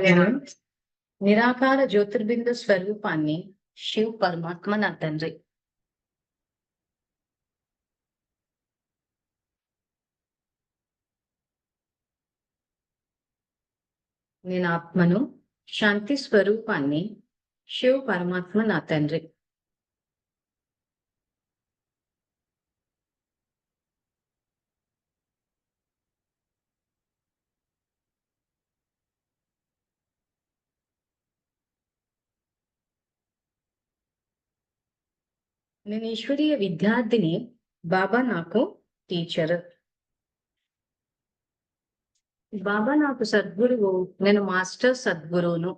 నేను నిరాకార జ్యోతిర్బిందు స్వరూపాన్ని శివ్ పరమాత్మ నా తండ్రి. నేను ఆత్మను, శాంతి స్వరూపాన్ని శివ్ పరమాత్మ నా తండ్రి. నేను ఈశ్వరీయ విద్యార్థిని, బాబా నాకు టీచర్. బాబా నాకు సద్గురువు, నేను మాస్టర్ సద్గురువును.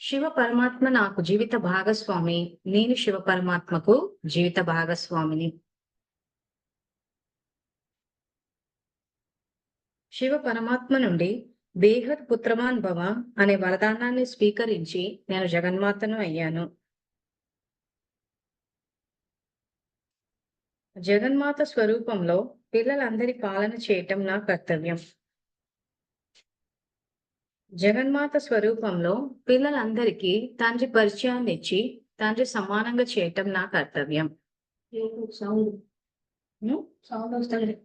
శివ పరమాత్మ నాకు జీవిత భాగస్వామి, నేను శివ పరమాత్మకు జీవిత భాగస్వామిని. శివ పరమాత్మ నుండి బేహద్ పుత్రవాన్ భవ అనే వరదానాన్ని స్వీకరించి నేను జగన్మాతను అయ్యాను. జగన్మాత స్వరూపంలో పిల్లలందరి పాలన చేయటం నా కర్తవ్యం. జగన్మాత స్వరూపంలో పిల్లలందరికీ తండ్రి పరిచయాన్ని ఇచ్చి తండ్రి సమానంగా చేయటం నా కర్తవ్యం. సౌండ్ వస్తుంది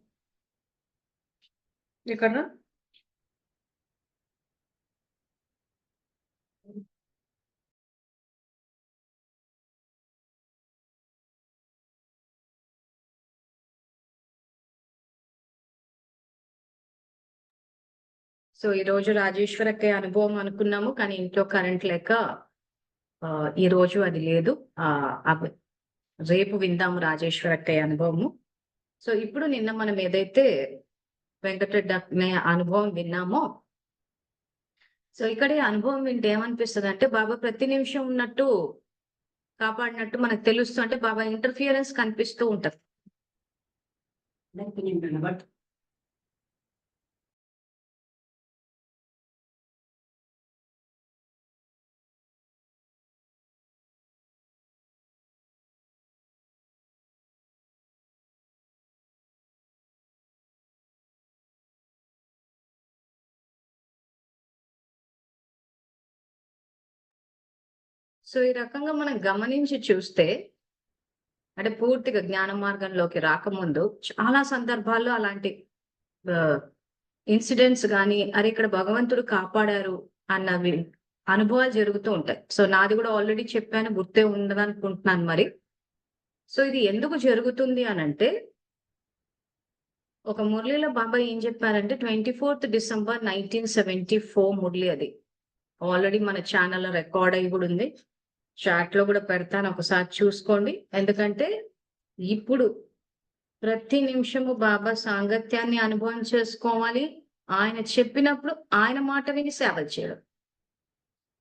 ఇక్కడ. సో ఈ రోజు రాజేశ్వరకే అనుభవం అనుకున్నాము, కానీ ఇంట్లో కరెంట్ లేక ఈ రోజు అది లేదు. రేపు విందాము రాజేశ్వరక్కయ్య అనుభవము. సో ఇప్పుడు నిన్న మనం ఏదైతే వెంకటరెడ్డి అనే అనుభవం విన్నామో, సో ఇక్కడ అనుభవం వింటే ఏమనిపిస్తుంది అంటే బాబా ప్రతి నిమిషం ఉన్నట్టు కాపాడినట్టు మనకు తెలుస్తూ, అంటే బాబా ఇంటర్ఫియరెన్స్ కనిపిస్తూ ఉంటది. బట్ సో ఈ రకంగా మనం గమనించి చూస్తే, అంటే పూర్తిగా జ్ఞాన మార్గంలోకి రాకముందు చాలా సందర్భాల్లో అలాంటి ఇన్సిడెంట్స్ కానీ, అరే ఇక్కడ భగవంతుడు కాపాడారు అన్నవి అనుభవాలు జరుగుతూ ఉంటాయి. సో నాది కూడా ఆల్రెడీ చెప్పాను, గుర్తే ఉండదనుకుంటున్నాను మరి. సో ఇది ఎందుకు జరుగుతుంది అని అంటే, ఒక మురళిలో బాబా ఏం చెప్పారంటే 24th December 1974 మురళి అది. ఆల్రెడీ మన ఛానల్లో రికార్డ్ అయ్యి కూడా ఉంది. చాట్ లో కూడా పెడతాను, ఒకసారి చూసుకోండి. ఎందుకంటే ఇప్పుడు ప్రతి నిమిషము బాబా సాంగత్యాన్ని అనుభవం చేసుకోవాలి. ఆయన చెప్పినప్పుడు ఆయన మాట విని సేవ చేయడం.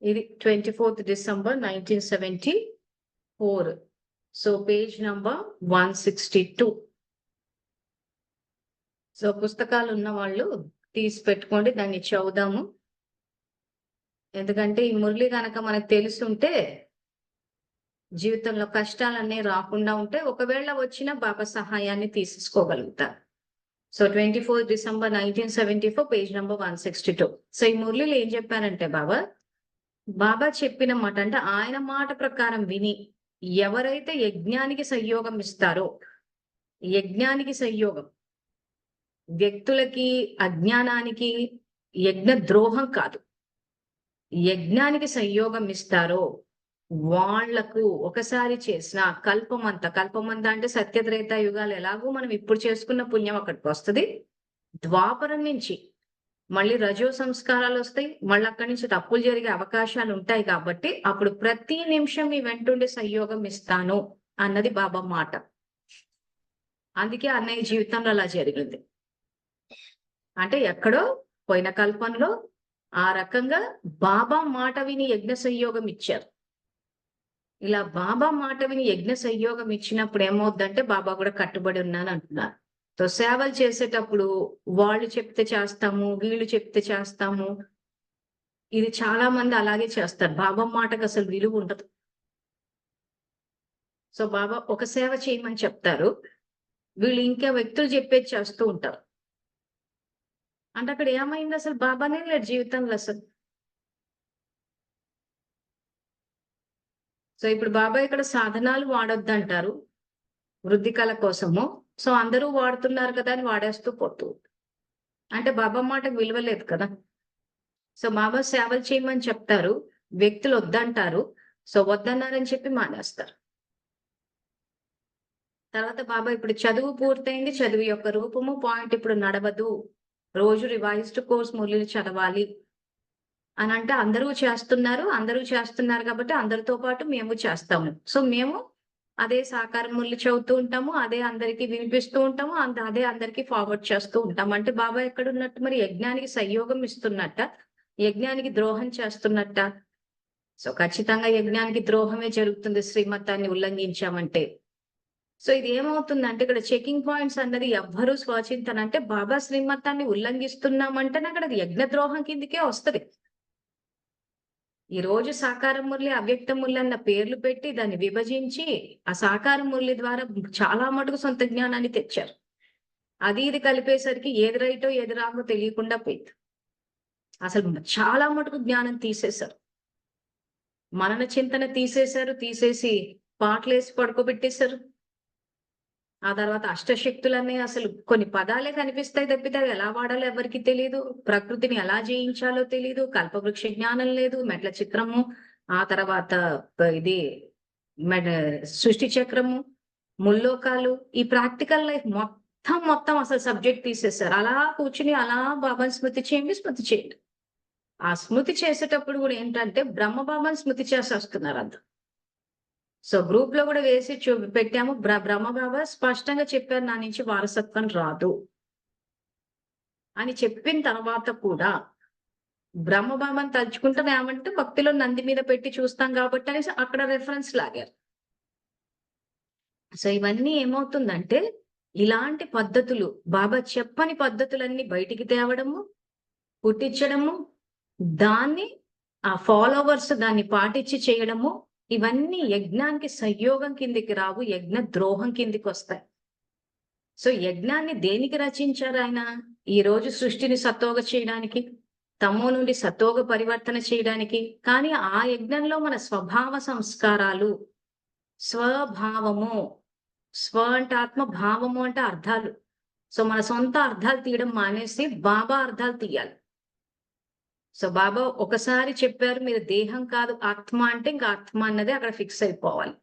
ఇది 24th December 1974. So page number 162. So పుస్తకాలు ఉన్న వాళ్ళు తీసి పెట్టుకోండి, దాన్ని చదువుదాము. ఎందుకంటే ఈ మురళి కనుక మనకు తెలుసుంటే జీవితంలో కష్టాలన్నీ రాకుండా ఉంటే, ఒకవేళ వచ్చిన బాబా సహాయాన్ని తీసుకోగలుగుతారు. So 24th December 1974 page number 162. So ఈ మురళిలో ఏం చెప్పారంటే బాబా చెప్పిన మాట, అంటే ఆయన మాట ప్రకారం విని ఎవరైతే యజ్ఞానికి సంయోగం ఇస్తారో, యజ్ఞానికి సంయోగం వ్యక్తులకి అజ్ఞానానికి యజ్ఞ ద్రోహం కాదు, యజ్ఞానికి సంయోగం ఇస్తారో వాళ్లకు ఒకసారి చేసిన కల్పమంత అంటే సత్యత్రేత యుగాలు ఎలాగో మనం ఇప్పుడు చేసుకున్న పుణ్యం అక్కడికి వస్తుంది. ద్వాపరం నుంచి మళ్ళీ రజో సంస్కారాలు వస్తాయి, మళ్ళీ అక్కడి నుంచి తప్పులు జరిగే అవకాశాలు ఉంటాయి. కాబట్టి అప్పుడు ప్రతి నిమిషం మీ వెంటుండే సంయోగం ఇస్తాను అన్నది బాబా మాట. అందుకే అన్నయ్య జీవితంలో అలా జరిగింది. అంటే ఎక్కడో పోయిన కల్పంలో ఆ రకంగా బాబా మాట విని యజ్ఞ సంయోగం ఇచ్చారు. ఇలా బాబా మాట విని యజ్ఞ సంయోగం ఇచ్చినప్పుడు ఏమవుద్దంటే బాబా కూడా కట్టుబడి ఉన్నాను అంటున్నారు. సో సేవలు చేసేటప్పుడు వాళ్ళు చెప్తే చేస్తాము, వీళ్ళు చెప్తే చేస్తాము, ఇది చాలా మంది అలాగే చేస్తారు. బాబా మాటకు అసలు విలువ ఉండదు. సో బాబా ఒక సేవ చేయమని చెప్తారు, వీళ్ళు ఇంకా వ్యక్తులు చెప్పేది చేస్తూ ఉంటారు. అంటే అక్కడ ఏమైంది అసలు? బాబానే లేడు జీవితంలో అసలు. సో ఇప్పుడు బాబా ఇక్కడ సాధనాలు వాడొద్దంటారు వృద్ధి కళ కోసము. సో అందరూ వాడుతున్నారు కదా అని వాడేస్తూ పోతూ. అంటే బాబా మాటకు విలువ లేదు కదా! సో బాబా సేవలు చేయమని చెప్తారు. వ్యక్తులు వద్దంటారు. సో వద్దన్నారని చెప్పి మానేస్తారు. తర్వాత బాబా ఇప్పుడు చదువు పూర్తయింది. చదువు యొక్క రూపము, పాయింట్ ఇప్పుడు నడవదు. రోజు రివైజ్డ్ కోర్స్ మురళిని చదవాలి. అనంటే అందరూ చేస్తున్నారు. అందరూ చేస్తున్నారు కాబట్టి అందరితో పాటు మేము చేస్తాము. సో మేము అదే సాకార మురళి చదువుతూ ఉంటాము. అదే అందరికి వినిపిస్తూ ఉంటాము. అదే అందరికి ఫార్వర్డ్ చేస్తూ ఉంటాము. అంటే బాబా ఎక్కడున్నట్టు మరి యజ్ఞానికి సంయోగం ఇస్తున్నట్ట? యజ్ఞానికి ద్రోహం చేస్తున్నట్ట? సో ఖచ్చితంగా యజ్ఞానికి ద్రోహమే జరుగుతుంది శ్రీమతాన్ని ఉల్లంఘించామంటే. సో ఇది ఏమవుతుందంటే ఇక్కడ చెకింగ్ పాయింట్స్ అన్నది ఎవ్వరూ స్వచింతన అంటే బాబా శ్రీమతాన్ని ఉల్లంఘిస్తున్నామంటేనే అక్కడ యజ్ఞ ద్రోహం కిందకే వస్తది. ఈ రోజు సాకార మురళి, అవ్యక్త మురళి అన్న పేర్లు పెట్టి దాన్ని విభజించి ఆ సాకార మురళి ద్వారా చాలా మటుకు సొంత జ్ఞానాన్ని తెచ్చారు. అది ఇది కలిపేసరికి ఏది రైటో ఏది రాంగో తెలియకుండా పోయింది. అసలు చాలా మటుకు జ్ఞానం తీసేశారు. మనన చింతన తీసేశారు. తీసేసి పాటలేసి పడుకోబెట్టేశారు. ఆ తర్వాత అష్టశక్తులన్నీ అసలు కొన్ని పదాలే కనిపిస్తాయి తప్పితే అవి ఎలా వాడాలో ఎవరికీ తెలీదు. ప్రకృతిని ఎలా జయించాలో తెలీదు. కల్పవృక్ష జ్ఞానం లేదు. మెట్ల చిత్రము, ఆ తర్వాత ఇది సృష్టి చక్రము, ముల్లోకాలు, ఈ ప్రాక్టికల్ లైఫ్ మొత్తం అసలు సబ్జెక్ట్ తీసేశారు. అలా కూర్చుని అలా బాబాని స్మృతి చేయండి, స్మృతి చేయండి. ఆ స్మృతి చేసేటప్పుడు కూడా ఏంటంటే బ్రహ్మ బాబాని స్మృతి చేసేస్తున్నారు అంత. సో గ్రూప్ లో కూడా వేసి పెట్టాము. బ్రహ్మ బాబా స్పష్టంగా చెప్పారు, నా నుంచి వారసత్వం రాదు అని చెప్పిన తర్వాత కూడా బ్రహ్మ బాబాని తలుచుకుంటాం ఏమంటే భక్తిలో నంది మీద పెట్టి చూస్తాం కాబట్టి అనేసి అక్కడ రెఫరెన్స్ లాగారు. సో ఇవన్నీ ఏమవుతుందంటే ఇలాంటి పద్ధతులు, బాబా చెప్పని పద్ధతులన్నీ బయటికి తేవడము, పుట్టించడము, దాన్ని ఆ ఫాలోవర్స్ దాన్ని పాటించి చేయడము, ఇవన్నీ యజ్ఞానికి సంయోగం కిందికి రావు, యజ్ఞ ద్రోహం కిందికి వస్తాయి. సో యజ్ఞాన్ని దేనికి రచించారు ఆయన? ఈ రోజు సృష్టిని సత్వోగ చేయడానికి, తమో నుండి సత్వోగ పరివర్తన చేయడానికి. కానీ ఆ యజ్ఞంలో మన స్వభావ సంస్కారాలు, స్వభావము, స్వ అంటే ఆత్మ, భావము అంటే అర్థాలు. సో మన సొంత అర్థాలు తీయడం మానేసి బాబా అర్థాలు తీయాలి. సో బాబా ఒకసారి చెప్పారు మీరు దేహం కాదు ఆత్మ అంటే ఇంకా ఆత్మ అన్నది అక్కడ ఫిక్స్ అయిపోవాలి.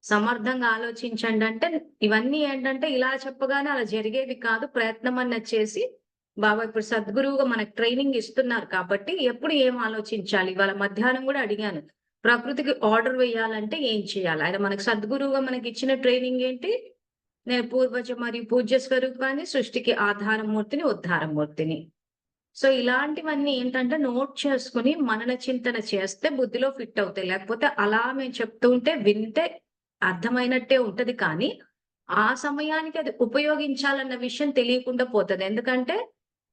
సమర్థంగా ఆలోచించండి అంటే ఇవన్నీ ఏంటంటే ఇలా చెప్పగానే అలా జరిగేవి కాదు. ప్రయత్నం అన్నది చేసి బాబా ఇప్పుడు సద్గురువుగా మనకు ట్రైనింగ్ ఇస్తున్నారు కాబట్టి ఎప్పుడు ఏం ఆలోచించాలి. ఇవాళ మధ్యాహ్నం కూడా అడిగాను, ప్రకృతికి ఆర్డర్ వేయాలంటే ఏం చేయాలి? ఆయన మనకు సద్గురువుగా మనకి ఇచ్చిన ట్రైనింగ్ ఏంటి? నేను పూర్వజ మరియు పూజ్య స్వరూపాన్ని, సృష్టికి ఆధారమూర్తిని, ఉద్ధారమూర్తిని. సో ఇలాంటివన్నీ ఏంటంటే నోట్ చేసుకుని మనన చింతన చేస్తే బుద్ధిలో ఫిట్ అవుతాయి. లేకపోతే అలా మేము చెప్తూ ఉంటే వింటే అర్థమైనట్టే ఉంటది కానీ ఆ సమయానికి అది ఉపయోగించాలన్న విషయం తెలియకుండా పోతది. ఎందుకంటే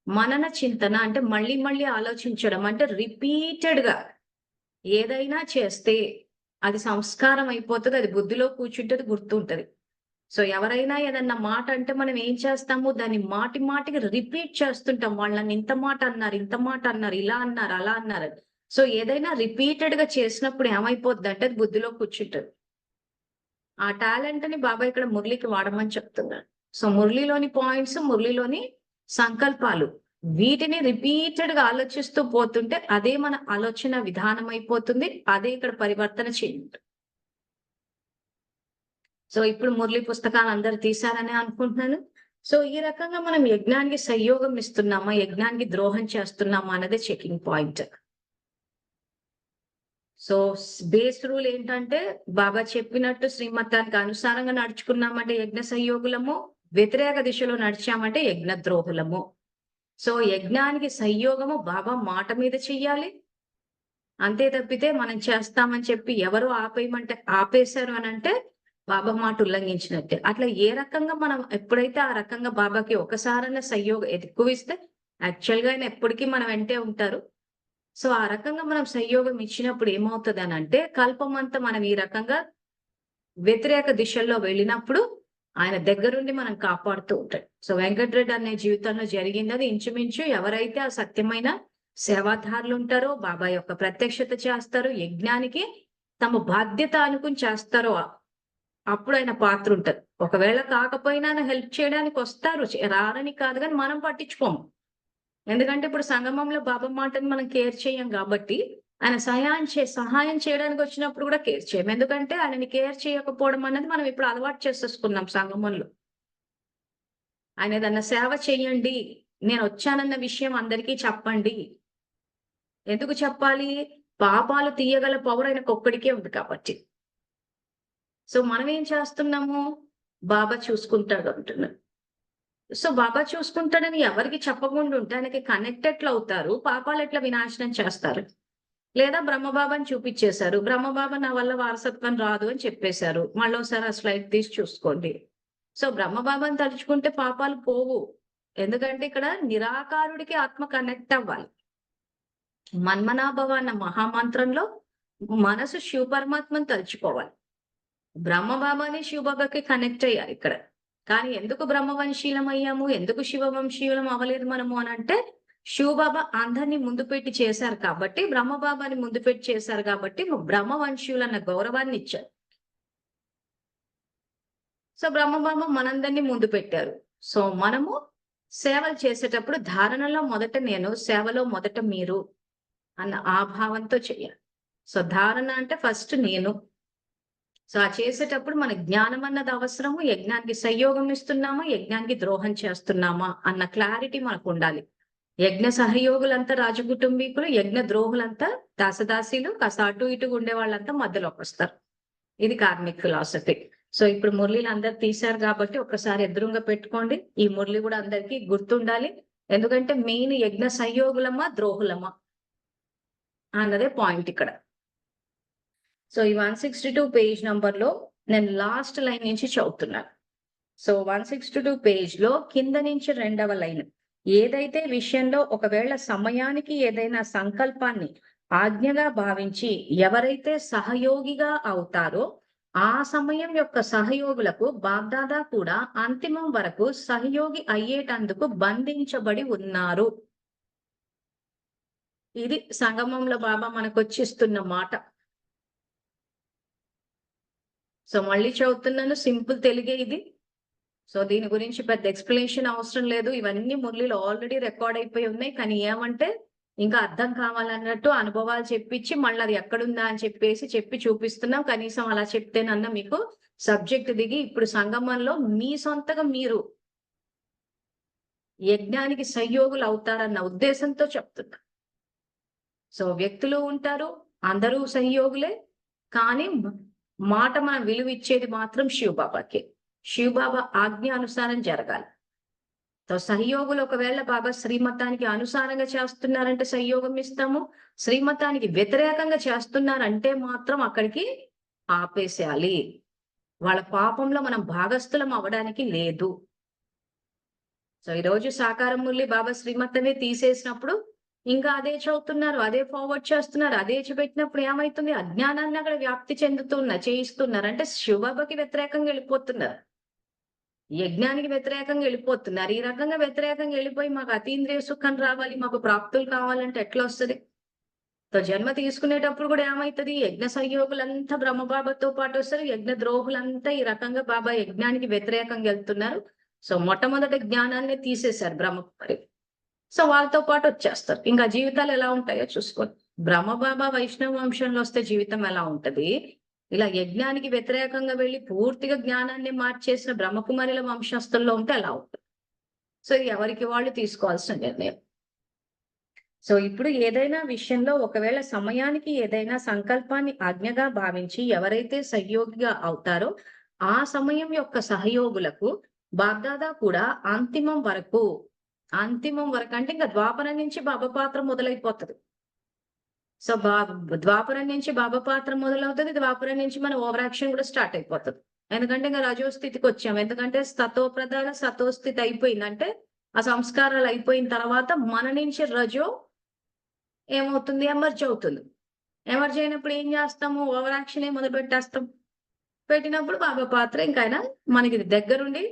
మనన చింతన అంటే మళ్ళీ మళ్ళీ ఆలోచించడం అంటే రిపీటెడ్ గా ఏదైనా చేస్తే అది సంస్కారం అయిపోతది. అది బుద్ధిలో కూర్చుంటది, గుర్తుంటది. సో ఎవరైనా ఏదన్నా మాట అంటే మనం ఏం చేస్తాము? దాన్ని మాటి మాటికి రిపీట్ చేస్తుంటాం. వాళ్ళు నన్ను ఇంత మాట అన్నారు, ఇంత మాట అన్నారు, ఇలా అన్నారు, అలా అన్నారు. సో ఏదైనా రిపీటెడ్ గా చేసినప్పుడు ఏమైపోద్దంటే అది బుద్ధిలో కూర్చుంటది. ఆ టాలెంట్ ని బాబా ఇక్కడ మురళికి వాడమని చెప్తున్నారు. సో మురళిలోని పాయింట్స్, మురళిలోని సంకల్పాలు, వీటిని రిపీటెడ్ గా ఆలోచిస్తూ పోతుంటే అదే మన ఆలోచన విధానం అయిపోతుంది. అదే ఇక్కడ పరివర్తన చేయండి. సో ఇప్పుడు మురళి పుస్తకాలు అందరు తీశారని అనుకుంటున్నాను. సో ఈ రకంగా మనం యజ్ఞానికి సంయోగం ఇస్తున్నామా, యజ్ఞానికి ద్రోహం చేస్తున్నామా అన్నదే checking point. So base rule ఏంటంటే బాబా చెప్పినట్టు శ్రీమతానికి అనుసారంగా నడుచుకున్నామంటే యజ్ఞ సంయోగులము, వ్యతిరేక దిశలో నడిచామంటే యజ్ఞ ద్రోహులము. సో యజ్ఞానికి సంయోగము బాబా మాట మీద చెయ్యాలి. అంతే తప్పితే మనం చేస్తామని చెప్పి ఎవరు ఆపేయమంటే ఆపేశారు అని అంటే బాబా మాట ఉల్లంఘించినట్టే. అట్లా ఏ రకంగా మనం ఎప్పుడైతే ఆ రకంగా బాబాకి ఒకసారైనా సంయోగం ఎక్కువ ఇస్తే యాక్చువల్ గా ఆయన ఎప్పటికీ మన వెంటే ఉంటారు. సో ఆ రకంగా మనం సంయోగం ఇచ్చినప్పుడు ఏమవుతుంది అని అంటే కల్పమంతా మనం ఈ రకంగా వ్యతిరేక దిశల్లో వెళ్ళినప్పుడు ఆయన దగ్గరుండి మనం కాపాడుతూ ఉంటాడు. సో వెంకటరెడ్డి అనే జీవితంలో జరిగింది అది ఇంచుమించు ఎవరైతే ఆ సత్యమైన సేవాదారులు ఉంటారో, బాబా యొక్క ప్రత్యక్షత చేస్తారో, యజ్ఞానికి తమ బాధ్యత అనుకుని చేస్తారో అప్పుడు ఆయన పాత్ర ఉంటది. ఒకవేళ కాకపోయినా ఆయన హెల్ప్ చేయడానికి వస్తారు. రారని కాదు గాని మనం పట్టించుకోము. ఎందుకంటే ఇప్పుడు సంగమంలో బాబా మాటని మనం కేర్ చేయం కాబట్టి, ఆయన సహాయం చేయడానికి వచ్చినప్పుడు కూడా కేర్ చేయం. ఎందుకంటే ఆయనని కేర్ చేయకపోవడం అన్నది మనం ఇప్పుడు అలవాటు చేసేసుకున్నాం సంగమంలో. ఆయన ఏదన్నా సేవ చేయండి, నేనొచ్చానన్న విషయం అందరికీ చెప్పండి. ఎందుకు చెప్పాలి? పాపాలు తీయగల పవర్ ఆయనకొక్కడికే ఉంది కాబట్టి. సో మనం ఏం చేస్తున్నాము? బాబా చూసుకుంటాడు అంటున్నాడు. సో బాబా చూసుకుంటాడని ఎవరికి చెప్పకుండా ఉంటే ఆయనకి కనెక్ట్ ఎట్లా అవుతారు? పాపాలు ఎట్లా వినాశనం చేస్తారు? లేదా బ్రహ్మబాబాని చూపిచ్చేశారు. బ్రహ్మబాబా నా వల్ల వారసత్వం రాదు అని చెప్పేశారు. మళ్ళోసారి ఆ స్లైడ్ తీసి చూసుకోండి. సో బ్రహ్మబాబాని తలుచుకుంటే పాపాలు పోవు. ఎందుకంటే ఇక్కడ నిరాకారుడికి ఆత్మ కనెక్ట్ అవ్వాలి. మన్మనాభవ అన్న మహామంత్రంలో మనసు శివ పరమాత్మను తలుచుకోవాలి. బ్రహ్మబాబాని శివబాబాకి కనెక్ట్ అయ్యారు ఇక్కడ. కానీ ఎందుకు బ్రహ్మవంశీలం అయ్యాము? ఎందుకు శివవంశీయులం అవ్వలేదు మనము అనంటే, శివబాబా అందరిని ముందు పెట్టి చేశారు కాబట్టి, బ్రహ్మబాబాని ముందు పెట్టి చేశారు కాబట్టి, బ్రహ్మవంశీయులన్న గౌరవాన్ని ఇచ్చారు. సో బ్రహ్మబాబా మనందరినీ ముందు పెట్టారు. సో మనము సేవలు చేసేటప్పుడు ధారణలో మొదట నేను, సేవలో మొదట మీరు అన్న ఆ భావంతో చేయాలి. సో ధారణ అంటే ఫస్ట్ నేను. సో ఆ చేసేటప్పుడు మన జ్ఞానం అన్నది అవసరము. యజ్ఞానికి సంయోగం ఇస్తున్నామా, యజ్ఞానికి ద్రోహం చేస్తున్నామా అన్న క్లారిటీ మనకు ఉండాలి. యజ్ఞ సహయోగులంతా రాజకుటుంబీకులు, యజ్ఞ ద్రోహులంతా దాసదాసీలు, కాస్త అటు ఇటుగా ఉండే వాళ్ళంతా మధ్యలోకి వస్తారు. ఇది కార్మిక్ ఫిలాసఫీ. సో ఇప్పుడు మురళీలు అందరు తీశారు కాబట్టి ఒకసారి ఎదురుగా పెట్టుకోండి. ఈ మురళి కూడా అందరికీ గుర్తుండాలి. ఎందుకంటే మెయిన్ యజ్ఞ సంయోగులమా, ద్రోహులమా అన్నదే పాయింట్ ఇక్కడ. సో ఈ 162 పేజ్ నంబర్ లో నేను లాస్ట్ లైన్ నుంచి చదువుతున్నాను. సో 162 పేజ్ లో కింద నుంచి 2వ లైన్. ఏదైతే విషయంలో ఒకవేళ సమయానికి ఏదైనా సంకల్పాన్ని ఆజ్ఞగా భావించి ఎవరైతే సహయోగిగా అవుతారో ఆ సమయం యొక్క సహయోగులకు బాగ్దాదా కూడా అంతిమం వరకు సహయోగి అయ్యేటందుకు బంధించబడి ఉన్నారు. ఇది సంగమంలో బాబా మనకు వచ్చిస్తున్న మాట. సో మళ్ళీ చదువుతున్నాను, సింపుల్ తెలుగే ఇది. సో దీని గురించి పెద్ద ఎక్స్ప్లెనేషన్ అవసరం లేదు. ఇవన్నీ మురళిలో ఆల్రెడీ రికార్డ్ అయిపోయి ఉన్నాయి. కానీ ఏమంటే ఇంకా అర్థం కావాలన్నట్టు అనుభవాలు చెప్పించి మళ్ళీ అది ఎక్కడుందా అని చెప్పి చూపిస్తున్నాం. కనీసం అలా చెప్తేనన్నా మీకు సబ్జెక్ట్ దిగి ఇప్పుడు సంగమంలో మీ సొంతగా మీరు యజ్ఞానికి సహయోగులు అవుతారన్న ఉద్దేశంతో చెప్తున్నా. సో వ్యక్తులు ఉంటారు, అందరూ సహయోగులే. కానీ మాట మనం విలువ ఇచ్చేది మాత్రం శివబాబాకి. శివబాబా ఆజ్ఞ అనుసారం జరగాలి. సహయోగులు ఒకవేళ బాబా శ్రీమతానికి అనుసారంగా చేస్తున్నారంటే సహయోగం ఇస్తాము. శ్రీమతానికి వ్యతిరేకంగా చేస్తున్నారంటే మాత్రం అక్కడికి ఆపేసేయాలి. వాళ్ళ పాపంలో మనం భాగస్థులం అవ్వడానికి లేదు. సో ఈరోజు సాకారం మురళి బాబా శ్రీమతమే తీసేసినప్పుడు ఇంకా అదే చదువుతున్నారు, అదే ఫార్వర్డ్ చేస్తున్నారు, అదే పెట్టినప్పుడు ఏమైతుంది? అజ్ఞానాన్ని అక్కడ వ్యాప్తి చేయిస్తున్నారు. అంటే శివబాబాకి వ్యతిరేకంగా వెళ్ళిపోతున్నారు, యజ్ఞానికి వ్యతిరేకంగా వెళ్ళిపోతున్నారు. ఈ రకంగా వ్యతిరేకంగా వెళ్ళిపోయి మాకు అతీంద్రియ సుఖం రావాలి, మాకు ప్రాప్తులు కావాలంటే ఎట్లా వస్తుంది? జన్మ తీసుకునేటప్పుడు కూడా ఏమైతుంది? యజ్ఞ సహయోగులంతా బ్రహ్మబాబాతో పాటు వస్తారు, యజ్ఞ ద్రోహులంతా ఈ రకంగా బాబా యజ్ఞానికి వ్యతిరేకంగా వెళ్తున్నారు. సో మొట్టమొదటి జ్ఞానాన్ని తీసేశారు బ్రహ్మకుమారి. సో వాళ్ళతో పాటు వచ్చేస్తారు. ఇంకా జీవితాలు ఎలా ఉంటాయో చూసుకోండి. బ్రహ్మబాబా వైష్ణవ వంశంలో వస్తే జీవితం ఎలా ఉంటది? ఇలా యజ్ఞానికి వ్యతిరేకంగా వెళ్ళి పూర్తిగా జ్ఞానాన్ని మార్చేసిన బ్రహ్మకుమారిల వంశస్థుల్లో ఉంటే ఎలా ఉంటుంది? సో ఇది ఎవరికి వాళ్ళు తీసుకోవాల్సిన నిర్ణయం. సో ఇప్పుడు ఏదైనా విషయంలో ఒకవేళ సమయానికి ఏదైనా సంకల్పాన్ని ఆజ్ఞగా భావించి ఎవరైతే సహయోగిగా అవుతారో ఆ సమయం యొక్క సహయోగులకు బాగ్దాదా కూడా అంతిమం వరకు అంటే ఇంకా ద్వాపరం నుంచి బాబా పాత్ర మొదలైపోతుంది. సో ద్వాపరం నుంచి బాబా పాత్ర మొదలవుతుంది. ద్వాపరం నుంచి మన ఓవర్ యాక్షన్ కూడా స్టార్ట్ అయిపోతుంది. ఎందుకంటే ఇంకా రజో స్థితికి వచ్చాము. ఎందుకంటే సతోప్రధాన సతోస్థితి అయిపోయిందంటే ఆ సంస్కారాలు అయిపోయిన తర్వాత మన నుంచి రజో ఏమవుతుంది? ఎమర్జ్ అవుతుంది. ఎమర్జ్ అయినప్పుడు ఏం చేస్తాము? ఓవర్ యాక్షన్ మొదలు పెట్టేస్తాం. పెట్టినప్పుడు బాబా పాత్ర ఇంకా ఆయన మనకి దగ్గరుండి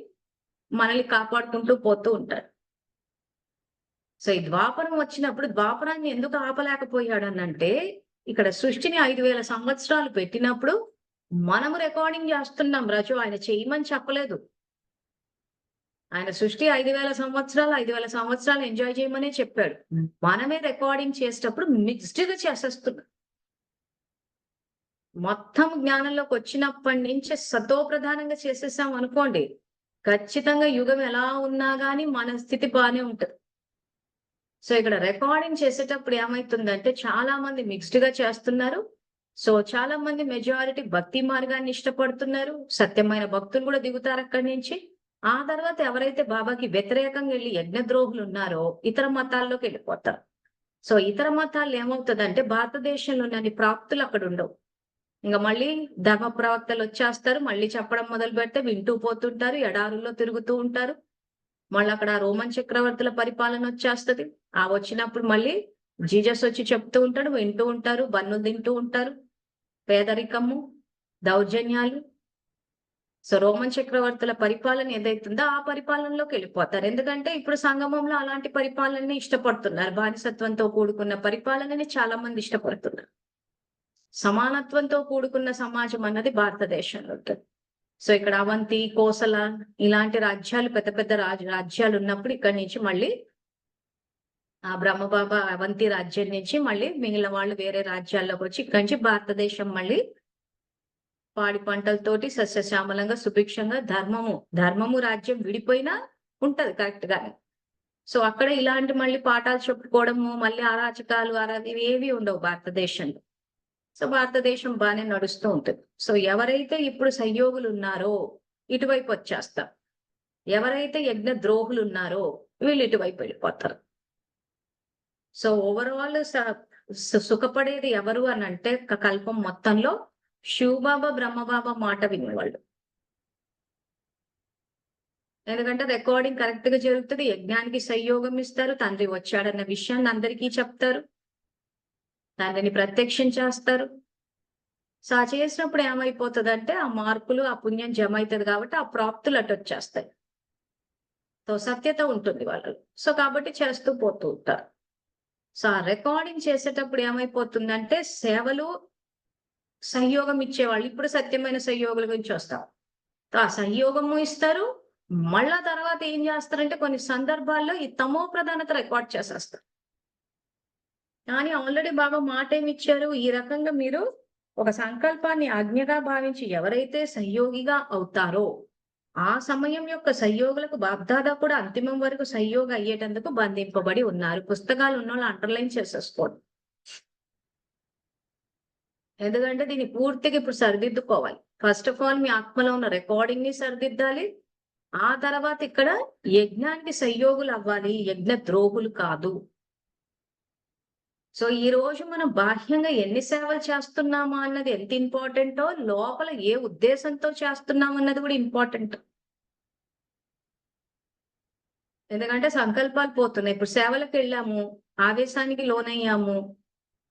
మనల్ని కాపాడుకుంటూ పోతూ ఉంటాడు. సో ఈ ద్వాపరం వచ్చినప్పుడు ద్వాపరాన్ని ఎందుకు ఆపలేకపోయాడనంటే, ఇక్కడ సృష్టిని 5,000 సంవత్సరాలు పెట్టినప్పుడు మనము రికార్డింగ్ చేస్తున్నాం రజు. ఆయన చేయమని చెప్పలేదు. ఆయన సృష్టి 5,000 సంవత్సరాలు, 5,000 సంవత్సరాలు ఎంజాయ్ చేయమనే చెప్పాడు. మనమే రికార్డింగ్ చేసేటప్పుడు మిక్స్డ్‌గా చేసేస్తున్నాం. మొత్తం జ్ఞానంలోకి వచ్చినప్పటి నుంచి సతోప్రధానంగా చేసేసాం అనుకోండి, ఖచ్చితంగా యుగం ఎలా ఉన్నా గాని మన స్థితి బానే ఉంటది. సో ఇక్కడ రికార్డింగ్ చేసేటప్పుడు ఏమైతుందంటే చాలా మంది మిక్స్డ్‌గా చేస్తున్నారు. సో చాలా మంది మెజారిటీ భక్తి మార్గాన్ని ఇష్టపడుతున్నారు. సత్యమైన భక్తులు కూడా దిగుతారు అక్కడి నుంచి. ఆ తర్వాత ఎవరైతే బాబాకి వ్యతిరేకంగా వెళ్లి యజ్ఞద్రోహులున్నారో ఇతర మతాల్లోకి వెళ్ళిపోతారు. సో ఇతర మతాల్లో ఏమవుతదంటే భారతదేశంలోని ప్రాప్తులు అక్కడ ఉండవు. ఇంక మళ్ళీ ధర్మ ప్రవక్తలు వచ్చేస్తారు. మళ్ళీ చెప్పడం మొదలుపెడితే వింటూ పోతుంటారు. ఎడారుల్లో తిరుగుతూ ఉంటారు. మళ్ళీ అక్కడ రోమన్ చక్రవర్తుల పరిపాలన వచ్చేస్తది. ఆ వచ్చినప్పుడు మళ్ళీ జీసస్ వచ్చి చెప్తూ ఉంటాడు. వింటూ ఉంటారు. బన్నులు తింటూ ఉంటారు. పేదరికము, దౌర్జన్యాలు. సో రోమన్ చక్రవర్తుల పరిపాలన ఏదైతుందో ఆ పరిపాలనలోకి వెళ్ళిపోతారు. ఎందుకంటే ఇప్పుడు సంగమంలో అలాంటి పరిపాలనని ఇష్టపడుతున్నారు. బానిసత్వంతో కూడుకున్న పరిపాలనని చాలా మంది ఇష్టపడుతున్నారు. సమానత్వంతో కూడుకున్న సమాజం అన్నది భారతదేశంలో ఉంటుంది. సో ఇక్కడ అవంతి, కోసల ఇలాంటి రాజ్యాలు పెద్ద పెద్ద రాజ్యాలు ఉన్నప్పుడు ఇక్కడి నుంచి మళ్ళీ ఆ బ్రహ్మబాబా అవంతి రాజ్యం నుంచి మళ్ళీ మిగిలిన వాళ్ళు వేరే రాజ్యాల్లోకి వచ్చి ఇక్కడి నుంచి భారతదేశం మళ్ళీ పాడి పంటలతోటి సస్యశ్యామలంగా సుభిక్షంగా ధర్మము రాజ్యం విడిపోయినా ఉంటది కరెక్ట్ గానే. సో అక్కడ ఇలాంటి మళ్ళీ పాఠాలు చెప్పుకోవడము, మళ్ళీ అరాచకాలు ఇవేవి ఉండవు భారతదేశంలో. సో భారతదేశం బానే నడుస్తూ ఉంటుంది. సో ఎవరైతే ఇప్పుడు సంయోగులు ఉన్నారో ఇటువైపు వచ్చేస్తారు. ఎవరైతే యజ్ఞ ద్రోహులు ఉన్నారో వీళ్ళు ఇటువైపు వెళ్ళిపోతారు. సో ఓవరాల్ సుఖపడేది ఎవరు అని అంటే కల్పం మొత్తంలో శివబాబా బ్రహ్మబాబా మాట వినేవాళ్ళు. ఎందుకంటే రికార్డింగ్ కరెక్ట్ గా జరుగుతుంది. యజ్ఞానికి సంయోగం ఇస్తారు. తండ్రి వచ్చాడన్న విషయాన్ని అందరికీ చెప్తారు. తండ్రిని ప్రత్యక్షం చేస్తారు. సో ఆ చేసినప్పుడు ఏమైపోతుందంటే ఆ మార్పులు ఆ పుణ్యం జమ అవుతుంది కాబట్టి ఆ ప్రాప్తులు అటు వచ్చేస్తాయి. సో సత్యత ఉంటుంది వాళ్ళు. సో కాబట్టి చేస్తూ పోతూ ఉంటారు. సో ఆ రికార్డింగ్ చేసేటప్పుడు ఏమైపోతుందంటే సేవలు సంయోగం ఇచ్చేవాళ్ళు ఇప్పుడు సత్యమైన సంయోగుల గురించి వస్తాం. ఆ సంయోగము ఇస్తారు. మళ్ళా తర్వాత ఏం చేస్తారంటే కొన్ని సందర్భాల్లో ఈ తమో ప్రధానత రికార్డ్ చేసేస్తారు. కానీ ఆల్రెడీ బాబా మాట ఏమి ఇచ్చారు, ఈ రకంగా మీరు ఒక సంకల్పాన్ని ఆజ్ఞగా భావించి ఎవరైతే సంయోగిగా అవుతారో ఆ సమయం యొక్క సంయోగులకు బాబ్దాదా కూడా అంతిమం వరకు సంయోగ అయ్యేటందుకు బంధింపబడి ఉన్నారు. పుస్తకాలు ఉన్న వాళ్ళు అండర్లైన్ చేసేసుకోండి. ఎందుకంటే దీన్ని పూర్తిగా ఇప్పుడు సరిదిద్దుకోవాలి. ఫస్ట్ ఆఫ్ ఆల్ మీ ఆత్మలో ఉన్న రికార్డింగ్ ని సరిదిద్దాలి. ఆ తర్వాత ఇక్కడ యజ్ఞానికి సంయోగులు అవ్వాలి, యజ్ఞ ద్రోహులు కాదు. సో ఈ రోజు మనం బాహ్యంగా ఎన్ని సేవలు చేస్తున్నామా అన్నది ఎంత ఇంపార్టెంటో లోపల ఏ ఉద్దేశంతో చేస్తున్నాం అన్నది కూడా ఇంపార్టెంట్. ఎందుకంటే సంకల్పాలు పోతున్నాయి. ఇప్పుడు సేవలకు వెళ్ళాము, ఆవేశానికి లోనయ్యాము,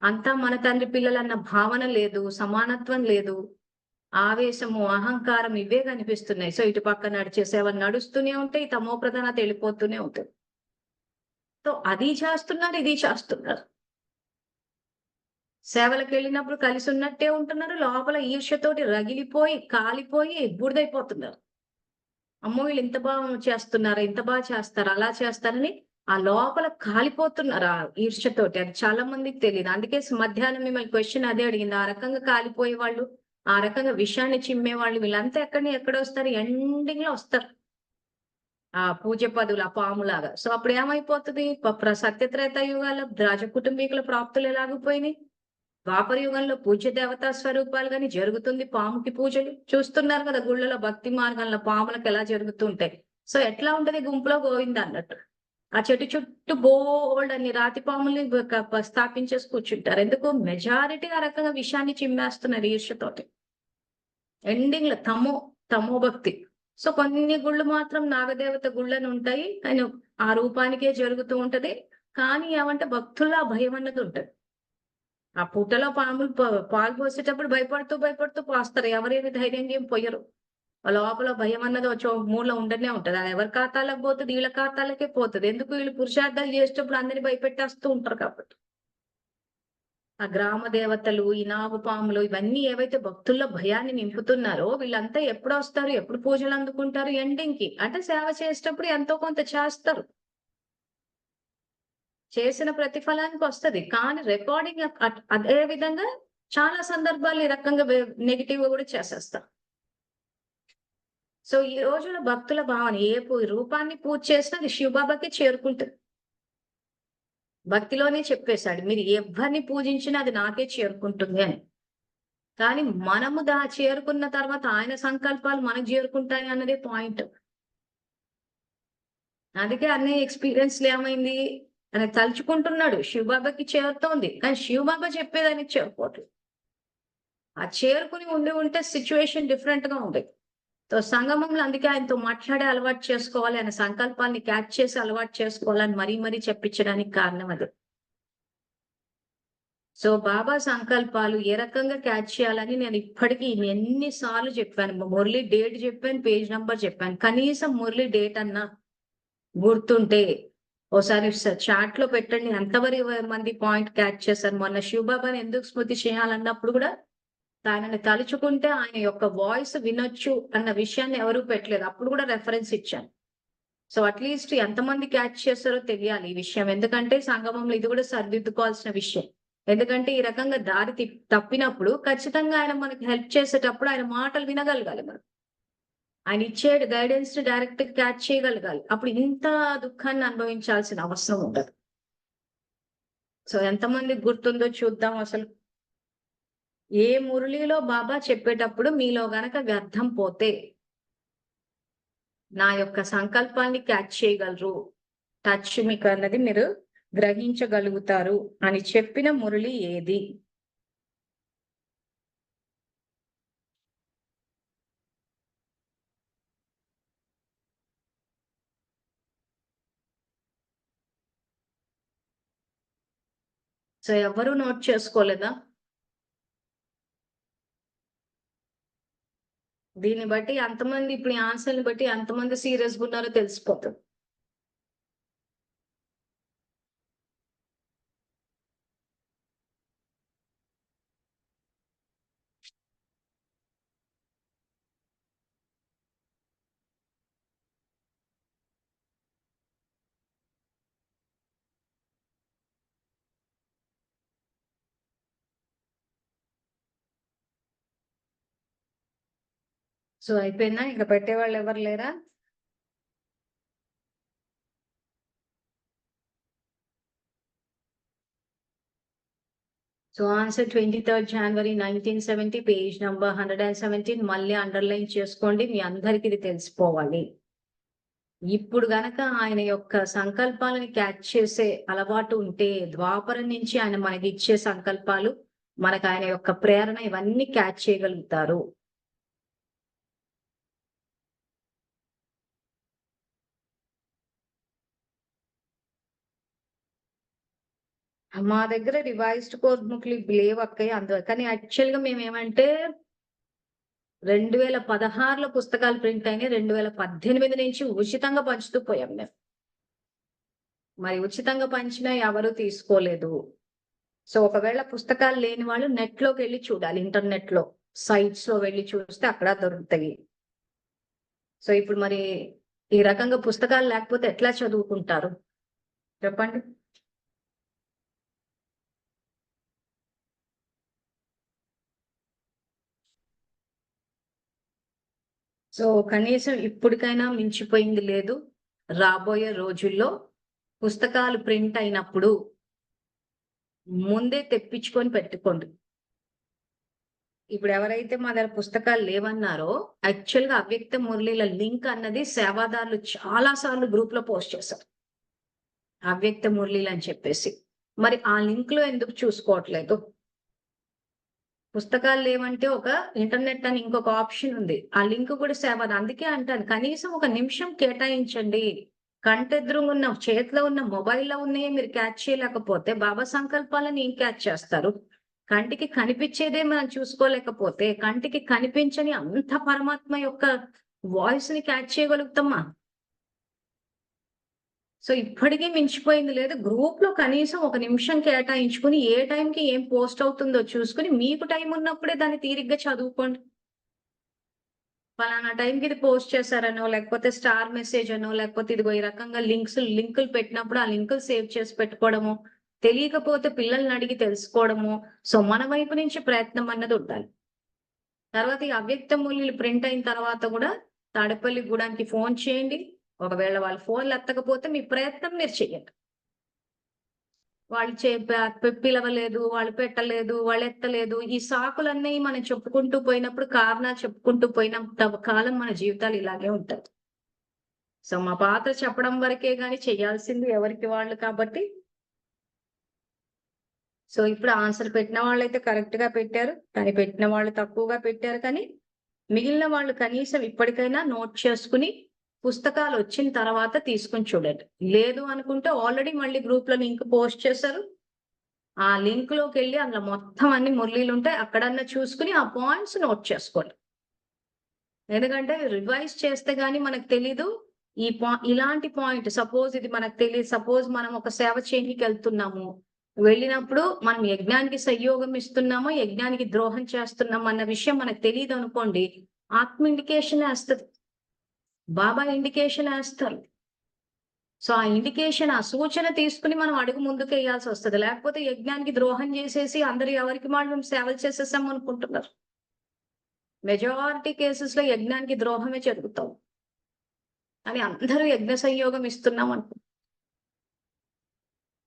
అంతా మన తండ్రి పిల్లలన్న భావన లేదు, సమానత్వం లేదు, ఆవేశము, అహంకారం ఇవే కనిపిస్తున్నాయి. సో ఇటు పక్క నడిచే సేవ నడుస్తూనే ఉంటాయి, తమో ప్రధానత వెళ్ళిపోతూనే ఉంటుంది. సో అది చేస్తున్నారు, ఇది చేస్తున్నారు. సేవలకు వెళ్ళినప్పుడు కలిసి ఉన్నట్టే ఉంటున్నారు. లోపల ఈర్ష్యతోటి రగిలిపోయి, కాలిపోయి బూడిదైపోతున్నారు. అమ్మో వీళ్ళు ఇంత బాగా చేస్తున్నారా, ఇంత బాగా చేస్తారా, అలా చేస్తారని ఆ లోపల కాలిపోతున్నారు ఆ ఈర్ష్యతోటి. అది చాలా మందికి తెలియదు. అందుకే మధ్యాహ్నం మిమ్మల్ని క్వశ్చన్ అదే అడిగింది. ఆ రకంగా కాలిపోయే వాళ్ళు, ఆ రకంగా విషయాన్ని చిమ్మే వాళ్ళు వీళ్ళంతా ఎక్కడ వస్తారు, ఎండింగ్ లో వస్తారు. ఆ పూజ పదులు, ఆ పాములాగా. సో అప్పుడు ఏమైపోతుంది, సత్యత్రేత యుగాల రాజ కుటుంబీకుల ప్రాప్తులు ఎలాగిపోయినాయి. ద్వాపర యుగంలో పూజ్య దేవతా స్వరూపాలు గాని జరుగుతుంది పాముకి పూజలు. చూస్తున్నారు కదా గుళ్ళలో భక్తి మార్గంలో పాములకు ఎలా జరుగుతుంటాయి. సో ఎట్లా ఉంటది గుంపులో గోవింద అన్నట్టు. ఆ చెట్టు చుట్టూ బోల్డ్ అని రాతి పాముల్ని స్థాపించేసి కూర్చుంటారు. ఎందుకు మెజారిటీ ఆ రకంగా విషయాన్ని చిమ్మేస్తున్నారు ఈర్ష్యతోటి. ఎండింగ్ లో తమో భక్తి. సో కొన్ని గుళ్ళు మాత్రం నాగదేవత గుళ్ళని ఉంటాయి. కానీ ఆ రూపానికే జరుగుతూ ఉంటది. కానీ ఏమంటే భక్తుల్లో భయం అన్నది ఉంటది. ఆ పుట్టలో పాములు పాలు పోసేటప్పుడు భయపడుతూ భయపడుతూ పోస్తారు. ఎవరేమి ధైర్యంగా ఏం పొయ్యరు. లోపల భయం అన్నది ఒక మూల ఉండనే ఉంటది. అది ఎవరి ఖాతాలకు పోతది, వీళ్ళ ఖాతాలకే పోతది. ఎందుకు వీళ్ళు పురుషార్థాలు చేసేటప్పుడు అందరిని భయపెట్టేస్తూ ఉంటారు కాబట్టి. ఆ గ్రామ దేవతలు, ఈ నాగుపాములు ఇవన్నీ ఏవైతే భక్తుల్లో భయాన్ని నింపుతున్నారో వీళ్ళంతా ఎప్పుడొస్తారు? ఎప్పుడు పూజలు అందుకుంటారు? ఎండింగ్‌కి. అంటే సేవ చేసేటప్పుడు ఎంతో కొంత చేస్తారు. చేసిన ప్రతిఫలానికి వస్తది. కానీ రికార్డింగ్ అదే విధంగా చాలా సందర్భాలు ఈ రకంగా నెగెటివ్‌గా కూడా చేసేస్తారు. సో, ఈ రోజున భక్తుల భావన ఏ రూపాన్ని పూజ చేసినా అది శివబాబాకే చేరుకుంటది. భక్తిలోనే చెప్పేసాడు. మీరు ఎవ్వరిని పూజించినా అది నాకే చేరుకుంటుంది అని. కానీ మనము చేరుకున్న తర్వాత ఆయన సంకల్పాలు మనకు చేరుకుంటాయి అన్నదే పాయింట్. అందుకే అన్నయ్య ఎక్స్‌పీరియన్స్‌లో ఏమైంది? ఆయన తలుచుకుంటున్నాడు. శివబాబాకి చేరుతోంది. కానీ శివబాబా చెప్పేది ఆయనకి చేరుకోవట్లేదు. ఆ చేరుకుని ఉంటే సిట్యుయేషన్ డిఫరెంట్‌గా ఉండేది. సో, సంగమంలో అందుకే ఆయనతో మాట్లాడే అలవాటు చేసుకోవాలి. ఆయన సంకల్పాన్ని క్యాచ్ చేసి అలవాటు చేసుకోవాలని మరీ మరీ చెప్పించడానికి కారణం అది. సో, బాబా సంకల్పాలు ఏ రకంగా క్యాచ్ చేయాలని నేను ఇప్పటికి ఎన్ని సార్లు చెప్పాను. మురళి డేట్ చెప్పాను, పేజ్ నంబర్ చెప్పాను. కనీసం మురళి డేట్ అన్నా గుర్తుంటే ఓసారి చాట్‌లో పెట్టండి. మంది పాయింట్ క్యాచ్ చేశారు. మొన్న శివబాబాని ఎందుకు స్మృతి చేయాలన్నప్పుడు కూడా ఆయనని తలుచుకుంటే ఆయన యొక్క వాయిస్ వినొచ్చు అన్న విషయాన్ని ఎవరు పెట్టలేదు. అప్పుడు కూడా రెఫరెన్స్ ఇచ్చాను. సో, అట్‌లీస్ట్ ఎంతమంది క్యాచ్ చేస్తారో తెలియాలి ఈ విషయం. ఎందుకంటే సంగమంలో ఇది కూడా సరిదిద్దుకోవాల్సిన విషయం. ఎందుకంటే ఈ రకంగా దారి తప్పినప్పుడు ఖచ్చితంగా ఆయన మనకి హెల్ప్ చేసేటప్పుడు ఆయన మాటలు వినగలగాలి మనం. ఆయన ఇచ్చే గైడెన్స్‌ని డైరెక్ట్‌గా క్యాచ్ చేయగలగాలి. అప్పుడు ఇంత దుఃఖాన్ని అనుభవించాల్సిన అవసరం ఉండదు. సో, ఎంతమందికి గుర్తుందో చూద్దాం అసలు. ఏ మురళిలో బాబా చెప్పేటప్పుడు మీలో గనక వ్యర్థం పోతే నా యొక్క సంకల్పాన్ని క్యాచ్ చేయగలరు. టచ్ మీకు అన్నది మీరు గ్రహించగలుగుతారు అని చెప్పిన మురళి ఏది? సో, ఎవ్వరూ నోట్ చేసుకోలేదా? దీన్ని బట్టి ఎంతమంది ఇప్పుడు ఈ ఆన్సర్‌ని బట్టి ఎంతమంది సీరియస్‌గా ఉన్నారో తెలిసిపోతది. సో, అయిపోయిందా? ఇంక పెట్టేవాళ్ళు ఎవరు లేరా? So, answer 23 January 1970 page number 117 మళ్ళీ అండర్‌లైన్ చేసుకోండి. మీ అందరికి ఇది తెలిసిపోవాలి. ఇప్పుడు గనక ఆయన యొక్క సంకల్పాలని క్యాచ్ చేసే అలవాటు ఉంటే, ద్వాపరం నుంచి ఆయన మనకిచ్చే సంకల్పాలు, మనకు ఆయన యొక్క ప్రేరణ ఇవన్నీ క్యాచ్ చేయగలుగుతారు. మా దగ్గర రివైజ్డ్ కోర్స్ బుక్‌లు లేవక్కయ్య కానీ యాక్చువల్‌గా మేమేమంటే 2016లో పుస్తకాలు ప్రింట్ అయినాయి. 2018 నుంచి ఉచితంగా పంచుతూ పోయాం మేము. మరి ఉచితంగా పంచినా ఎవరు తీసుకోలేదు. సో, ఒకవేళ పుస్తకాలు లేని వాళ్ళు నెట్‌లోకెళ్ళి చూడాలి. ఇంటర్నెట్‌లో సైట్స్‌లో వెళ్లి చూస్తే అక్కడ దొరుకుతాయి. సో, ఇప్పుడు మరి ఈ రకంగా పుస్తకాలు లేకపోతే ఎట్లా చదువుకుంటారు? చెప్పండి. సో, కనీసం ఇప్పటికైనా మించిపోయింది లేదు. రాబోయే రోజుల్లో పుస్తకాలు ప్రింట్ అయినప్పుడు ముందే తెప్పించుకొని పెట్టుకోండి. ఇప్పుడు ఎవరైతే మా దగ్గర పుస్తకాలు లేవన్నారో, యాక్చువల్‌గా అవ్యక్త మురళిల లింక్ అన్నది సేవాదారులు చాలా సార్లు గ్రూప్‌లో పోస్ట్ చేశారు. అవ్యక్త మురళిలు అని చెప్పేసి. మరి ఆ లింక్‌లో ఎందుకు చూసుకోవట్లేదు? పుస్తకాలు లేవంటే ఒక ఇంటర్నెట్ అని ఇంకొక ఆప్షన్ ఉంది. ఆ లింక్ కూడా అందుకే అంటాను కనీసం ఒక నిమిషం కేటాయించండి. కంటెదురుగున్న చేతిలో ఉన్న మొబైల్‌లో ఉన్నయే మీరు క్యాచ్ చేయలేకపోతే బాబా సంకల్పాలను ఏం క్యాచ్ చేస్తారు? కంటికి కనిపించేదే మనం చూసుకోలేకపోతే కంటికి కనిపించని అంత పరమాత్మ యొక్క వాయిస్ ని క్యాచ్ చేయగలుగుతామా? సో ఇప్పటికీ మించిపోయింది లేదు. గ్రూప్ లో కనీసం ఒక నిమిషం కేటాయించుకుని ఏ టైంకి ఏం పోస్ట్ అవుతుందో చూసుకుని మీకు టైం ఉన్నప్పుడే దాన్ని తీరిగ్గా చదువుకోండి. పలానా టైంకి ఇది పోస్ట్ చేశారనో, లేకపోతే స్టార్ మెసేజ్ అనో, లేకపోతే ఇదిగో ఈ రకంగా లింకులు పెట్టినప్పుడు ఆ లింకులు సేవ్ చేసి పెట్టుకోవడము, తెలియకపోతే పిల్లల్ని అడిగి తెలుసుకోవడము. సో మన వైపు నుంచి ప్రయత్నం అన్నది ఉండాలి. తర్వాత ఈ అవ్యక్త మూల్యులు ప్రింట్ అయిన తర్వాత కూడా తాడేపల్లి గూడానికి ఫోన్ చేయండి. ఒకవేళ వాళ్ళు ఫోన్లు ఎత్తకపోతే మీ ప్రయత్నం మీరు చెయ్యండి. వాళ్ళు పిలవలేదు, వాళ్ళు పెట్టలేదు, వాళ్ళు ఎత్తలేదు. ఈ సాకులన్నీ మనం చెప్పుకుంటూ పోయినప్పుడు, కారణాలు చెప్పుకుంటూ పోయినంత కాలం మన జీవితాలు ఇలాగే ఉంటాయి. సో మా పాత్ర చెప్పడం వరకే గాని చేయాల్సింది ఎవరికి వాళ్ళు కాబట్టి. సో ఇప్పుడు ఆన్సర్ పెట్టిన వాళ్ళైతే కరెక్ట్ గా పెట్టారు. కానీ పెట్టిన వాళ్ళు తక్కువగా పెట్టారు. కానీ మిగిలిన వాళ్ళు కనీసం ఇప్పటికైనా నోట్ చేసుకుని పుస్తకాలు వచ్చిన తర్వాత తీసుకుని చూడండి. లేదు అనుకుంటే ఆల్రెడీ మళ్ళీ గ్రూప్ లో లింక్ పోస్ట్ చేశారు. ఆ లింక్ లోకి వెళ్ళి అందులో మొత్తం అన్ని మురళీలు ఉంటాయి. అక్కడన్నా చూసుకుని ఆ పాయింట్స్ నోట్ చేసుకోండి. ఎందుకంటే రివైజ్ చేస్తే గానీ మనకు తెలీదు. ఇలాంటి పాయింట్ సపోజ్ ఇది మనకు తెలియదు. సపోజ్ మనం ఒక సేవ చేయడానికి వెళ్తున్నాము. వెళ్ళినప్పుడు మనం యజ్ఞానికి సంయోగం ఇస్తున్నామో, యజ్ఞానికి ద్రోహం చేస్తున్నామో అన్న విషయం మనకు తెలియదు అనుకోండి. ఆత్మ ఇండికేషన్ వేస్తది. బాబా ఇండికేషన్ వేస్తారు. సో ఆ ఇండికేషన్, ఆ సూచన తీసుకుని మనం అడుగు ముందుకు వేయాల్సి వస్తుంది. లేకపోతే యజ్ఞానికి ద్రోహం చేసేసి అందరు ఎవరికి వాళ్ళు సేవలు చేసేసాం అనుకుంటున్నారు. మెజారిటీ కేసెస్ లో యజ్ఞానికి ద్రోహమే జరుగుతాం. అని అందరూ యజ్ఞ సంయోగం ఇస్తున్నాం అనుకుంటున్నారు.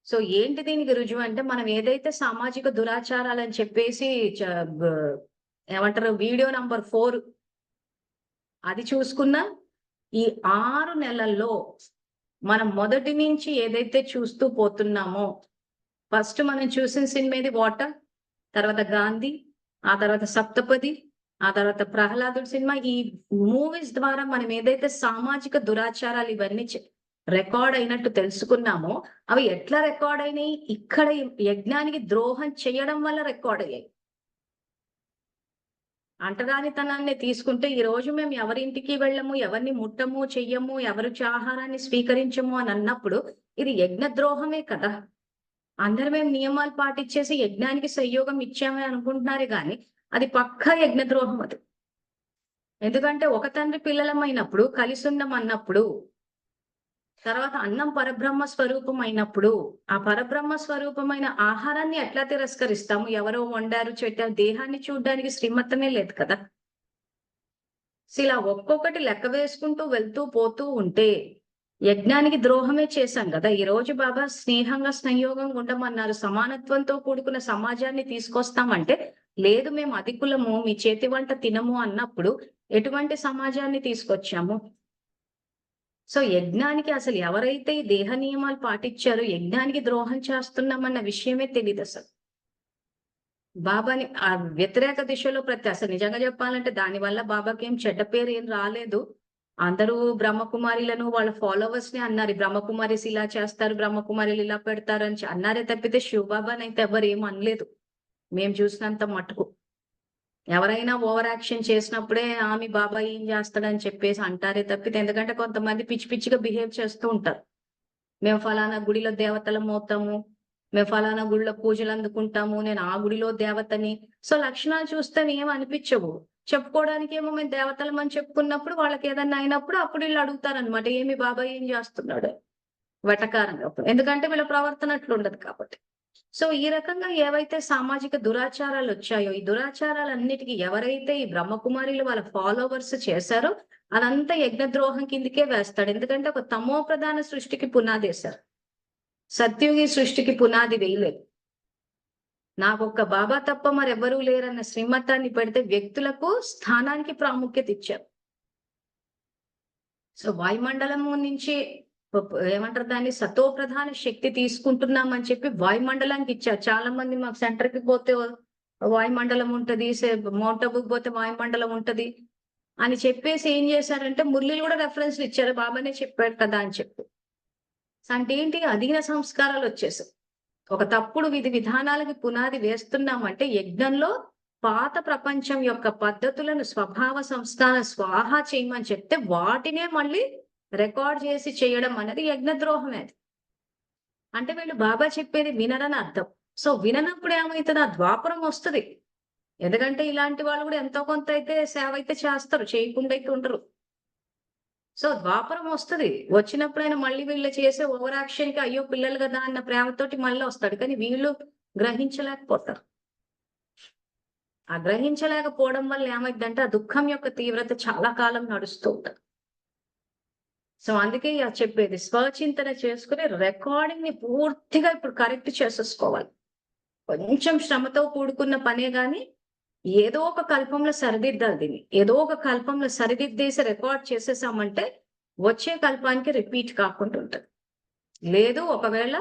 సో ఏంటి దీనికి రుజువు అంటే మనం ఏదైతే సామాజిక దురాచారాలని చెప్పేసి ఏమంటారు వీడియో నంబర్ 4 అది చూసుకున్నా ఈ 6 నెలల్లో మనం మొదటి నుంచి ఏదైతే చూస్తూ పోతున్నామో, ఫస్ట్ మనం చూసిన సినిమా ఇది వాటర్, తర్వాత గాంధీ, ఆ తర్వాత సప్తపది, ఆ తర్వాత ప్రహ్లాదుడి సినిమా. ఈ మూవీస్ ద్వారా మనం ఏదైతే సామాజిక దురాచారాలు ఇవన్నీ రికార్డ్ అయినట్టు తెలుసుకున్నామో, అవి ఎట్లా రికార్డ్ అయినాయి? ఇక్కడ యజ్ఞానికి ద్రోహం చేయడం వల్ల రికార్డ్ అయ్యాయి. అంటరానితనాన్ని తీసుకుంటే ఈ రోజు మేము ఎవరింటికి వెళ్ళము, ఎవరిని ముట్టము, చెయ్యము, ఎవరికి ఆహారాన్ని స్వీకరించము అని అన్నప్పుడు ఇది యజ్ఞ ద్రోహమే కదా. అందరూ మేము నియమాలు పాటించేసి యజ్ఞానికి సంయోగం ఇచ్చామని అనుకుంటున్నారే గాని అది పక్కా యజ్ఞ ద్రోహం అది. ఎందుకంటే ఒక తండ్రి పిల్లలమైనప్పుడు కలిసి అన్నప్పుడు, తర్వాత అన్నం పరబ్రహ్మ స్వరూపం అయినప్పుడు ఆ పరబ్రహ్మ స్వరూపమైన ఆహారాన్ని ఎట్లా తిరస్కరిస్తాము? ఎవరో వండారు చెట్టారు, దేహాన్ని చూడడానికి శ్రీమత్తమే లేదు కదా. ఇలా ఒక్కొక్కటి లెక్క వేసుకుంటూ వెళ్తూ పోతూ ఉంటే యజ్ఞానికి ద్రోహమే చేశాం కదా. ఈ రోజు బాబా స్నేహంగా సంయోగంగా ఉండమన్నారు, సమానత్వంతో కూడుకున్న సమాజాన్ని తీసుకొస్తామంటే లేదు మేము అధికులము, మీ చేతి వంట తినము అన్నప్పుడు ఎటువంటి సమాజాన్ని తీసుకొచ్చాము? సో యజ్ఞానికి అసలు ఎవరైతే ఈ దేహ నియమాలు పాటించారో యజ్ఞానికి ద్రోహం చేస్తున్నామన్న విషయమే తెలియదు అసలు. బాబాని ఆ వ్యతిరేక దిశలో అసలు నిజంగా చెప్పాలంటే దానివల్ల బాబాకి ఏం చెడ్డ పేరు ఏం రాలేదు. అందరూ బ్రహ్మకుమారిలను వాళ్ళ ఫాలోవర్స్ ని అన్నారు, బ్రహ్మకుమారిస్ ఇలా చేస్తారు, బ్రహ్మకుమారిలు ఇలా పెడతారు అని అన్నారే తప్పితే శివబాబాని అయితే ఎవరు ఏం అనలేదు మేము చూసినంత మట్టుకు. ఎవరైనా ఓవర్ యాక్షన్ చేసినప్పుడే ఆమె బాబా ఏం చేస్తాడని చెప్పేసి అంటారే తప్పితే, ఎందుకంటే కొంతమంది పిచ్చి పిచ్చిగా బిహేవ్ చేస్తూ ఉంటారు. మేము ఫలానా గుడిలో దేవతలం అవుతాము, మేము ఫలానా గుడిలో పూజలు అందుకుంటాము, నేను ఆ గుడిలో దేవతని. సో లక్షణాలు చూస్తే ఏం అనిపించవు. చెప్పుకోవడానికి ఏమో మేము దేవతలం అని చెప్పుకున్నప్పుడు వాళ్ళకి ఏదన్నా అయినప్పుడు అప్పుడు వీళ్ళు అడుగుతారనమాట, ఏమి బాబాయ్ ఏం చేస్తున్నాడు వెటకారంగా. ఎందుకంటే వీళ్ళ ప్రవర్తన అట్లా ఉండదు కాబట్టి. సో ఈ రకంగా ఏవైతే సామాజిక దురాచారాలు వచ్చాయో, ఈ దురాచారాలన్నిటికీ ఎవరైతే ఈ బ్రహ్మకుమారిలు వాళ్ళ ఫాలోవర్స్ చేశారో అదంతా యజ్ఞద్రోహం కిందకే వేస్తాడు. ఎందుకంటే ఒక తమో ప్రధాన సృష్టికి పునాదేశారు, సత్యుగి సృష్టికి పునాది వేయలేదు. నాకొక్క బాబా తప్ప మరెవ్వరూ లేరన్న శ్రీమతాన్ని పెడితే వ్యక్తులకు స్థానానికి ప్రాముఖ్యత ఇచ్చారు. సో వాయుమండలము నుంచి ఏమంటారు దాన్ని సతో ప్రధాన శక్తి తీసుకుంటున్నామని చెప్పి వాయుమండలానికి ఇచ్చారు. చాలా మంది మాకు సెంటర్ కి పోతే వాయుమండలం ఉంటది, మౌంట్ అబుకి పోతే వాయుమండలం ఉంటది అని చెప్పేసి ఏం చేశారంటే మురళీలు కూడా రెఫరెన్స్లు ఇచ్చారు, బాబానే చెప్పాడు కదా అని చెప్పి. అంటే ఏంటి? అధీన సంస్కారాలు వచ్చేసాయి. ఒక తప్పుడు విధి విధానాలకి పునాది వేస్తున్నామంటే యజ్ఞంలో పాత ప్రపంచం యొక్క పద్ధతులను స్వభావ సంస్థాన స్వాహ చేయమని చెప్తే వాటినే మళ్ళీ రికార్డ్ చేసి చేయడం అనేది యజ్ఞద్రోహమే అది. అంటే వీళ్ళు బాబా చెప్పేది వినరని అర్థం. సో విననప్పుడు ఏమైతది? ఆ ద్వాపరం వస్తది. ఎందుకంటే ఇలాంటి వాళ్ళు కూడా ఎంతో కొంత అయితే సేవ అయితే చేస్తారు. చేయకుండా అయితే ఉండరు. సో ద్వాపరం వస్తది. వచ్చినప్పుడైనా మళ్ళీ వీళ్ళు చేసే ఓవర్ యాక్షన్‌కి అయ్యో! పిల్లలు గదా! అన్న ప్రేమతోటి మళ్ళీ వస్తాడు. కానీ వీళ్ళు గ్రహించలేకపోతారు. ఆ గ్రహించలేకపోవడం వల్ల ఏమైద్దంటే ఆ దుఃఖం యొక్క తీవ్రత చాలా కాలం నడుస్తూ ఉంటది. సో అందుకే చెప్పేది స్వచింతన చేసుకొని రికార్డింగ్‌ని పూర్తిగా ఇప్పుడు కరెక్ట్ చేసేసుకోవాలి. కొంచెం శ్రమతో కూడుకున్న పనే గాని ఏదో ఒక కల్పంలో సరిదిద్దాలి దీన్ని. ఏదో ఒక కల్పంలో సరిదిద్దేసి రికార్డ్ చేసేసామంటే వచ్చే కల్పానికి రిపీట్ కాకుండా ఉంటది. లేదు ఒకవేళ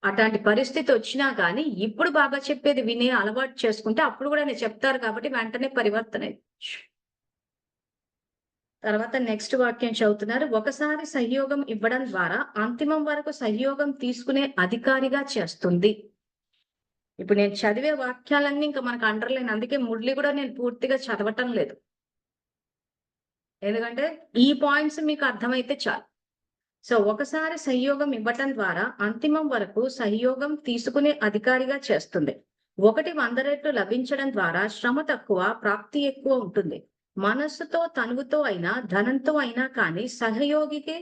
అట్లాంటి పరిస్థితి వచ్చినా గానీ ఇప్పుడు బాబా చెప్పేది వినే అలవాటు చేసుకుంటే అప్పుడు కూడా ఆయన చెప్తారు కాబట్టి వెంటనే పరివర్తన అయ్యొచ్చు. తర్వాత నెక్స్ట్ వాక్యం చదువుతున్నారు. ఒకసారి సహయోగం ఇవ్వడం ద్వారా అంతిమం వరకు సహయోగం తీసుకునే అధికారిగా చేస్తుంది. ఇప్పుడు నేను చదివే వాక్యాలన్నీ ఇంకా మనకు అండర్‌లైన్. అందుకే మురళి కూడా నేను పూర్తిగా చదవటం లేదు. ఎందుకంటే ఈ పాయింట్స్ మీకు అర్థమైతే చాలు. సో ఒకసారి సహయోగం ఇవ్వటం ద్వారా అంతిమం వరకు సహయోగం తీసుకునే అధికారిగా చేస్తుంది. 100 రెట్లు లభించడం ద్వారా శ్రమ తక్కువ, ప్రాప్తి ఎక్కువ ఉంటుంది. మనస్సుతో, తనువుతో అయినా, ధనంతో అయినా కానీ సహయోగికి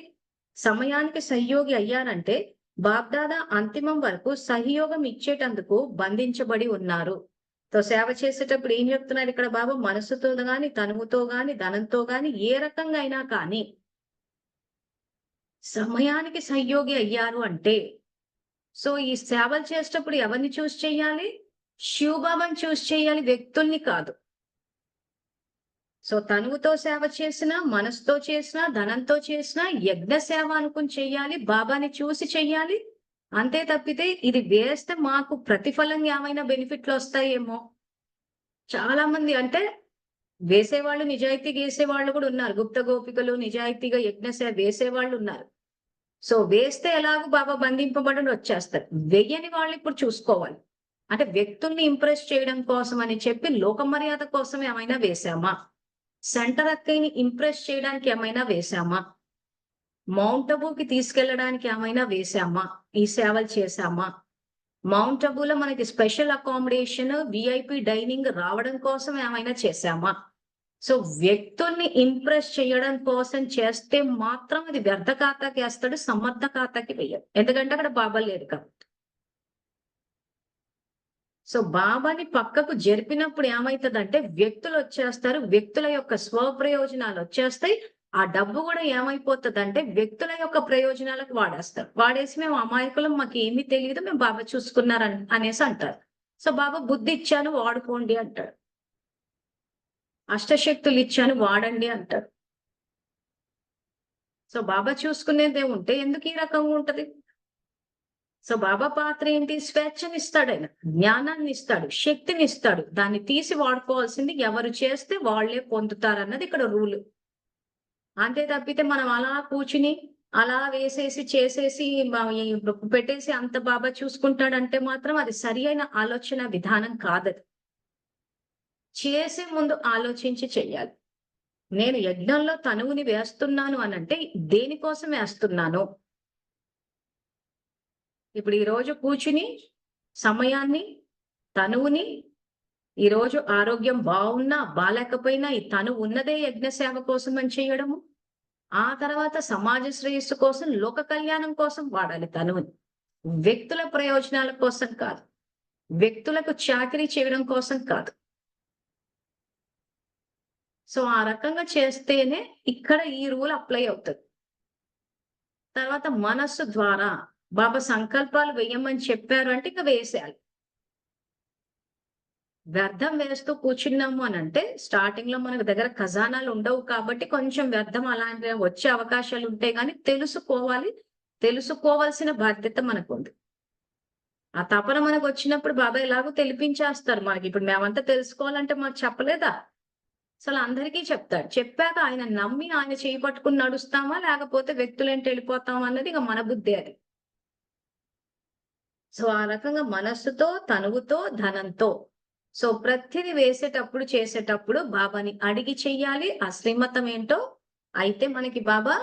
సమయానికి సహయోగి అయ్యారంటే బాబ్దాదా అంతిమం వరకు సహయోగం ఇచ్చేటందుకు బంధించబడి ఉన్నారు. సో సేవ చేసేటప్పుడు ఏం చెప్తున్నారు ఇక్కడ బాబా? మనస్సుతో గాని, తనువుతో గాని, ధనంతో గాని ఏ రకంగా అయినా కానీ సమయానికి సహయోగి అయ్యారు అంటే, సో ఈ సేవలు చేసేటప్పుడు ఎవరిని చూస్ చేయాలి? శివబాబాని చూస్ చేయాలి, వ్యక్తుల్ని కాదు. సో తనువుతో సేవ చేసినా, మనసుతో చేసినా, ధనంతో చేసినా యజ్ఞ సేవ అనుకుని చెయ్యాలి. బాబాని చూసి చెయ్యాలి. అంతే తప్పితే ఇది వేస్తే మాకు ప్రతిఫలంగా ఏమైనా బెనిఫిట్లు వస్తాయేమో. చాలా మంది అంటే వేసేవాళ్ళు నిజాయితీగా వేసేవాళ్ళు కూడా ఉన్నారు. గుప్త గోపికలు నిజాయితీగా యజ్ఞ సేవ వేసేవాళ్ళు ఉన్నారు. సో వేస్తే ఎలాగో బాబా బంధింపబడని వచ్చేస్తారు. వెయ్యని వాళ్ళు ఇప్పుడు చూసుకోవాలి. అంటే వ్యక్తుల్ని ఇంప్రెస్ చేయడం కోసం అని చెప్పి లోక మర్యాద కోసం ఏమైనా వేశామా? సెంటర్ అక్కయ్యని ఇంప్రెస్ చేయడానికి ఏమైనా వేశామా? మౌంట్ అబూకి తీసుకెళ్ళడానికి ఏమైనా వేశామా? ఈ సేవలు చేశామా? మౌంట్ అబూలో మనకి స్పెషల్ అకామిడేషన్, విఐపి డైనింగ్ రావడం కోసం ఏమైనా చేశామా? సో వ్యక్తుల్ని ఇంప్రెస్ చేయడం కోసం చేస్తే మాత్రం అది వ్యర్థ ఖాతాకి వేస్తాడు, సమర్థ ఖాతాకి వెయ్యడు. ఎందుకంటే అక్కడ బాబా లేరు కాబట్టి. సో బాబాని పక్కకు జరిపినప్పుడు ఏమైతదంటే వ్యక్తులు వచ్చేస్తారు. వ్యక్తుల యొక్క స్వప్రయోజనాలు వచ్చేస్తాయి. ఆ డబ్బు కూడా ఏమైపోతదంటే వ్యక్తుల యొక్క ప్రయోజనాలకు వాడేస్తారు. వాడేసి మేము అమాయకులం, మాకేమీ తెలీదు, మేము బాబా చూసుకున్నారని అనేసి అంటారు. సో బాబా బుద్ధి ఇచ్చాను వాడుకోండి అంటాడు. అష్టశక్తులు ఇచ్చాను వాడండి అంటాడు. సో బాబా చూసుకునేదే ఉంటే ఎందుకు ఈ రకంగా ఉంటది? సో బాబా పాత్ర ఏంటి? స్వేచ్ఛనిస్తాడు ఆయన. జ్ఞానాన్ని ఇస్తాడు, శక్తిని ఇస్తాడు. దాన్ని తీసి వాడుకోవాల్సింది ఎవరు చేస్తే వాళ్ళే పొందుతారన్నది ఇక్కడ రూల్. అంతే తప్పితే మనం అలా కూర్చుని, అలా వేసేసి, చేసేసి పెట్టేసి అంత బాబా చూసుకుంటాడంటే మాత్రం అది సరి అయిన ఆలోచన విధానం కాదది. చేసే ముందు ఆలోచించి చెయ్యాలి. నేను యజ్ఞంలో తనువుని వేస్తున్నాను అనంటే దేనికోసం వేస్తున్నాను? ఇప్పుడు ఈరోజు కూర్చుని సమయాన్ని, తనువుని ఈరోజు ఆరోగ్యం బావున్నా, బాలేకపోయినా ఈ తనువు ఉన్నదే యజ్ఞ సేవ కోసం అని చేయడము. ఆ తర్వాత సమాజ శ్రేయస్సు కోసం, లోక కళ్యాణం కోసం వాడాలి తనువుని. వ్యక్తుల ప్రయోజనాల కోసం కాదు. వ్యక్తులకు చాకిరీ చేయడం కోసం కాదు. సో ఆ రకంగా చేస్తేనే ఇక్కడ ఈ రూల్ అప్లై అవుతది. తర్వాత మనస్సు ద్వారా బాబా సంకల్పాలు వెయ్యమని చెప్పారు అంటే ఇక వేసేయాలి. వ్యర్థం వేస్తూ కూర్చున్నాము అనంటే స్టార్టింగ్ లో మన దగ్గర ఖజానాలు ఉండవు కాబట్టి కొంచెం వ్యర్థం అలాంటి వచ్చే అవకాశాలు ఉంటాయి కానీ తెలుసుకోవాలి. తెలుసుకోవాల్సిన బాధ్యత మనకుంది. ఆ తపన మనకు వచ్చినప్పుడు బాబా ఎలాగో తెలిపించేస్తారు మనకి. ఇప్పుడు మేమంతా తెలుసుకోవాలంటే మాకు చెప్పలేదా? అసలు అందరికీ చెప్తాడు. చెప్పాక ఆయన నమ్మి ఆయన చేయి పట్టుకుని నడుస్తామా? లేకపోతే వ్యక్తులేంటి వెళ్ళిపోతామా అన్నది ఇక మన బుద్ధి అది. సో ఆ రకంగా మనస్సుతో, తనువుతో, ధనంతో. సో ప్రతిది వేసేటప్పుడు, చేసేటప్పుడు బాబాని అడిగి చెయ్యాలి. ఆ శ్రీమతం ఏంటో అయితే మనకి బాబా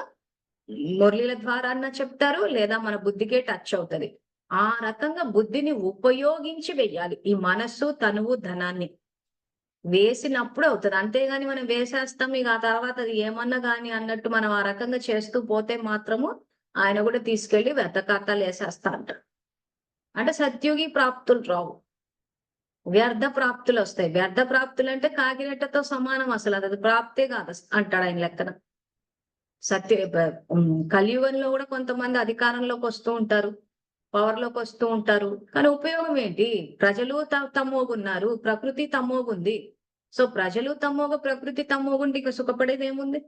మురళీల ద్వారా అన్నా చెప్తారు, లేదా మన బుద్ధికే టచ్ అవుతది. ఆ రకంగా బుద్ధిని ఉపయోగించి వెయ్యాలి. ఈ మనస్సు, తనువు, ధనాన్ని. వేసినప్పుడు అవుతది. అంతేగాని మనం వేసేస్తాం. ఇక ఆ తర్వాత అది ఏమన్నా గాని అన్నట్టు మనం ఆ రకంగా చేస్తూ పోతే మాత్రము ఆయన కూడా తీసుకెళ్ళి వెతకాతలేసేస్తా అంటాడు. అంటే సద్యోగి ప్రాప్తులు రావు. వ్యర్థ ప్రాప్తులొస్తాయి. వ్యర్థ ప్రాప్తులంటే కాకిరెట్టతో సమానం అసలు. అది ప్రాప్తే కాదు అంటాడు ఆయన లెక్కన. సత్య కలియుగంలో కూడా కొంతమంది అధికారంలోకి వస్తూ ఉంటారు. పవర్‌లోకి వస్తూ ఉంటారు. కానీ ఉపయోగం ఏంటి? ప్రజలు తమోగున్నారు. ప్రకృతి తమోగుంది. సో ప్రజలు తమోగ, ప్రకృతి తమోగుంటే ఇక సుఖపడేదేముంది?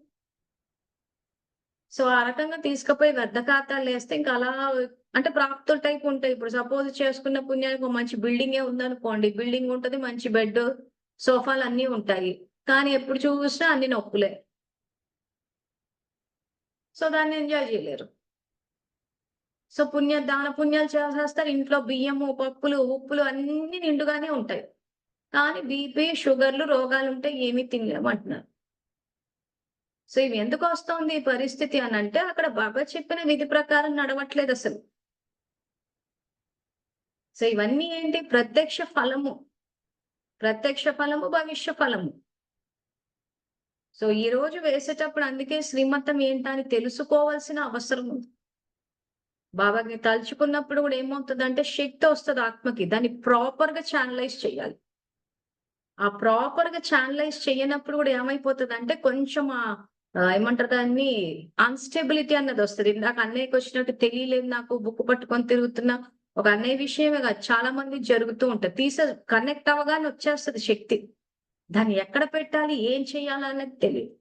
సో ఆ రకంగా తీసుకుపోయి వ్యర్థ ఖాతాలేస్తే ఇంక అలా అంటే ప్రాప్తుల టైప్ ఉంటాయి. ఇప్పుడు సపోజ్ చేసుకున్న పుణ్యానికి ఒక మంచి బిల్డింగే ఉందనుకోండి. బిల్డింగ్ ఉంటది. మంచి బెడ్, సోఫాలన్నీ ఉంటాయి. కానీ ఎప్పుడు చూసినా అన్ని నొప్పులే. సో దాన్ని ఎంజాయ్ చేయలేరు. సో దాన పుణ్యాలు చేసేస్తారు. ఇంట్లో బియ్యము, పప్పులు, ఉప్పులు అన్నీ నిండుగానే ఉంటాయి. కానీ బీపీ, షుగర్‌లు రోగాలుంటే ఏమీ తినలేమంటున్నారు. సో ఇవి ఎందుకొస్తోంది ఈ పరిస్థితి అనంటే అక్కడ బాబా చెప్పిన విధి ప్రకారం నడవట్లేదసలు. సో ఇవన్నీ ఏంటి? ప్రత్యక్ష ఫలము. ప్రత్యక్ష ఫలము, భవిష్య ఫలము. సో ఈ రోజు వేసేటప్పుడు అందుకే శ్రీమతం ఏంటా అని తెలుసుకోవాల్సిన అవసరం ఉంది. బాబాని తలుచుకున్నప్పుడు గూడా ఏమవుతదంటే శక్తొస్తది ఆత్మకి. దాన్ని ప్రాపర్‌గా చానలైజ్ చేయాలి. ఆ ప్రాపర్‌గా చానలైజ్ చెయ్యనప్పుడు గూడా ఏమైపోతదంటే కొంచెం ఏమంటారు దాన్ని అన్‌స్టెబిలిటీ అన్నదొస్తది. ఇందాక అన్నయ్యకొచ్చినట్టు తెలియలేదు నాకు బుక్ పట్టుకొని తిరుగుతున్నా. ఒక అన్నయ్య విషయమే గాదు చాలా మందికి జరుగుతూ ఉంటది. కనెక్ట్ అవ్వగానే వచ్చేస్తది శక్తి. దాన్ని ఎక్కడ పెట్టాలి? ఏం చేయాలనేది తెలీదు.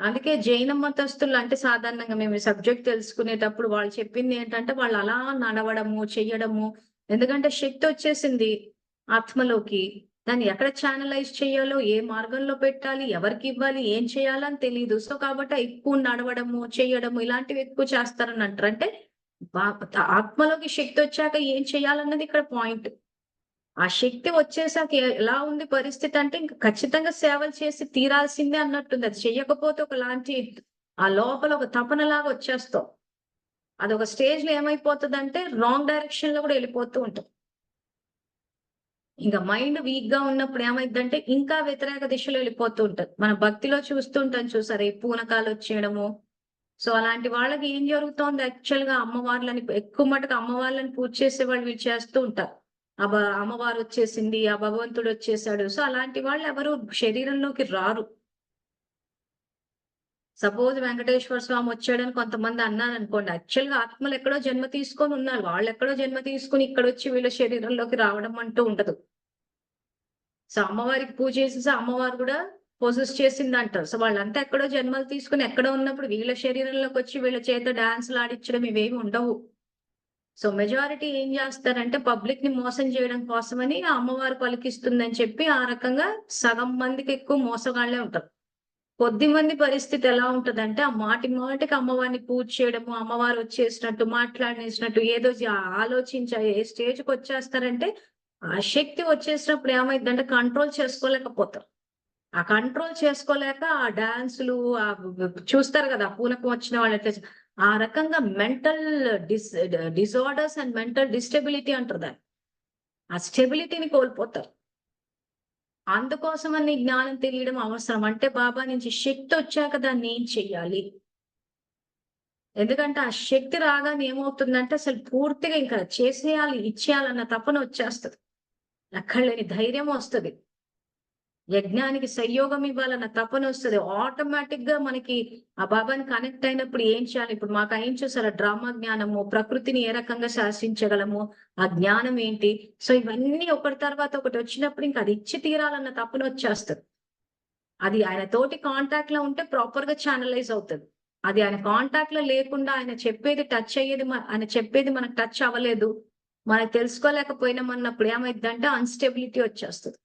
అందుకే జైన మతస్థులు అంటే సాధారణంగా మేము ఈ సబ్జెక్ట్ తెలుసుకునేటప్పుడు వాళ్ళు చెప్పిందేంటంటే వాళ్ళు అలా నడవడము, చెయ్యడము. ఎందుకంటే శక్తొచ్చేసింది ఆత్మలోకి. దాన్ని ఎక్కడ ఛానలైజ్ చేయాలో, ఏ మార్గంలో పెట్టాలి, ఎవరికివ్వాలి, ఏం చేయాలని తెలీదు. సో, కాబట్టి ఎక్కువ నడవడము, చెయ్యడము ఇలాంటివి ఎక్కువ చేస్తారని అంటారు. అంటే బా ఆత్మలోకి శక్తొచ్చాక ఏం చేయాలన్నది ఇక్కడ పాయింట్. ఆ శక్తి వచ్చేసాక ఎలా ఉంది పరిస్థితి అంటే ఇంక ఖచ్చితంగా సేవలు చేసి తీరాల్సిందే అన్నట్టుంది. అది చెయ్యకపోతే ఒకలాంటి ఆ లోపల ఒక తపనలాగా వచ్చేస్తాం. అదొక స్టేజ్‌లో ఏమైపోతదంటే రాంగ్ డైరెక్షన్‌లో గూడా ఎళ్ళిపోతూ ఉంటాం. ఇంక మైండ్ వీక్‌గా ఉన్నప్పుడు ఏమైద్దంటే ఇంకా వ్యతిరేక దిశలో ఎళ్ళిపోతూ ఉంటది. మన భక్తిలో చూస్తూ ఉంటాం చూసారా? ఈ పూనకాలొచ్చేయడము. సో, అలాంటి వాళ్ళకి ఏం జరుగుతోంది యాక్చువల్‌గా అమ్మవార్లని ఎక్కువ మటుకు అమ్మవార్లని పూజ చేసేవాళ్ళు వీళ్ళు చేస్తూ ఉంటారు. అమ్మవారొచ్చేసింది, ఆ భగవంతుడొచ్చేసాడు. సో, అలాంటి వాళ్ళెవరు శరీరంలోకి రారు. సపోజ్ వెంకటేశ్వర స్వామి వచ్చాడని కొంతమంది అన్నారనుకోండి. యాక్చువల్‌గా ఆత్మలెక్కడో జన్మ తీసుకొనున్నారు. వాళ్ళెక్కడో జన్మ తీసుకొని ఇక్కడొచ్చి వీళ్ళ శరీరంలోకి రావడం అంటూ ఉండదు. సో, అమ్మవారికి పూజ చేసేసి అమ్మవారు గూడా పొసెస్ చేసిందంటారు. సో, వాళ్ళంతా ఎక్కడో జన్మలు తీసుకొని ఎక్కడో ఉన్నప్పుడు వీళ్ళ శరీరంలోకొచ్చి వీళ్ళ చేత డాన్స్‌లాడిచ్చడం ఇవేమి ఉండవు. సో, మెజారిటీ ఏం జేస్తారంటే పబ్లిక్‌ని మోసం జేయడం కోసమని ఆ అమ్మవారు పలికిస్తుందని చెప్పి ఆ రకంగా సగం మందికెక్కువ మోసగాళ్ళే ఉంటారు. కొద్ది మంది పరిస్థితి ఎలా ఉంటదంటే, ఆ మాటి మాటికి అమ్మవారిని పూజ చేయడము, అమ్మవారు వచ్చేసినట్టు, మాట్లాడనేసినట్టు ఏదో ఆలోచించి ఏ స్టేజ్‌కొచ్చేస్తారంటే, ఆ శక్తి వచ్చేసినప్పుడు ఏమైద్దంటే కంట్రోల్ చేసుకోలేకపోతారు. ఆ కంట్రోల్ చేసుకోలేక ఆ డాన్సులు చూస్తారు గదా! పూనకం వచ్చిన వాళ్ళు ఎట్లా ఆ రకంగా మెంటల్ డిసార్డర్స్ అండ్ మెంటల్ డిస్టెబిలిటీ అంటారు దాన్ని. ఆ స్టెబిలిటీని కోల్పోతారు. అందుకోసమని జ్ఞానం తెలియడం అవసరం. అంటే బాబా నుంచి శక్తొచ్చాక దాన్నేం చెయ్యాలి? ఎందుకంటే ఆ శక్తి రాగానే ఏమవుతుందంటే అసలు పూర్తిగా ఇంకా చేసేయాలి, ఇచ్చేయాలన్న తపనొచ్చేస్తది. ఎక్కడలేని ధైర్యం వస్తది. యజ్ఞానికి సంయోగం ఇవ్వాలన్న తపనొస్తది. ఆటోమేటిక్‌గా మనకి ఆ బాబాని కనెక్ట్ అయినప్పుడు ఏం చేయాలి? ఇప్పుడు మాకయింది చూసారా డ్రామా జ్ఞానము, ప్రకృతిని ఏ రకంగా శాసించగలము, ఆ జ్ఞానం ఏంటి? సో, ఇవన్నీ ఒకటి తర్వాత ఒకటొచ్చినప్పుడు ఇంక అది ఇచ్చి తీరాలన్న తపనొచ్చేస్తది. అది ఆయన తోటి కాంటాక్ట్‌లో ఉంటే ప్రాపర్‌గా చానలైజ్ అవుతది. అది ఆయన కాంటాక్ట్‌లో లేకుండా ఆయన చెప్పేది టచ్ అయ్యేది ఆయన చెప్పేది మనకు టచ్ అవ్వలేదు. మనం తెలుసుకోలేకపోయినామన్నప్పుడు ఏమైద్దంటే అన్‌స్టెబిలిటీ వచ్చేస్తది.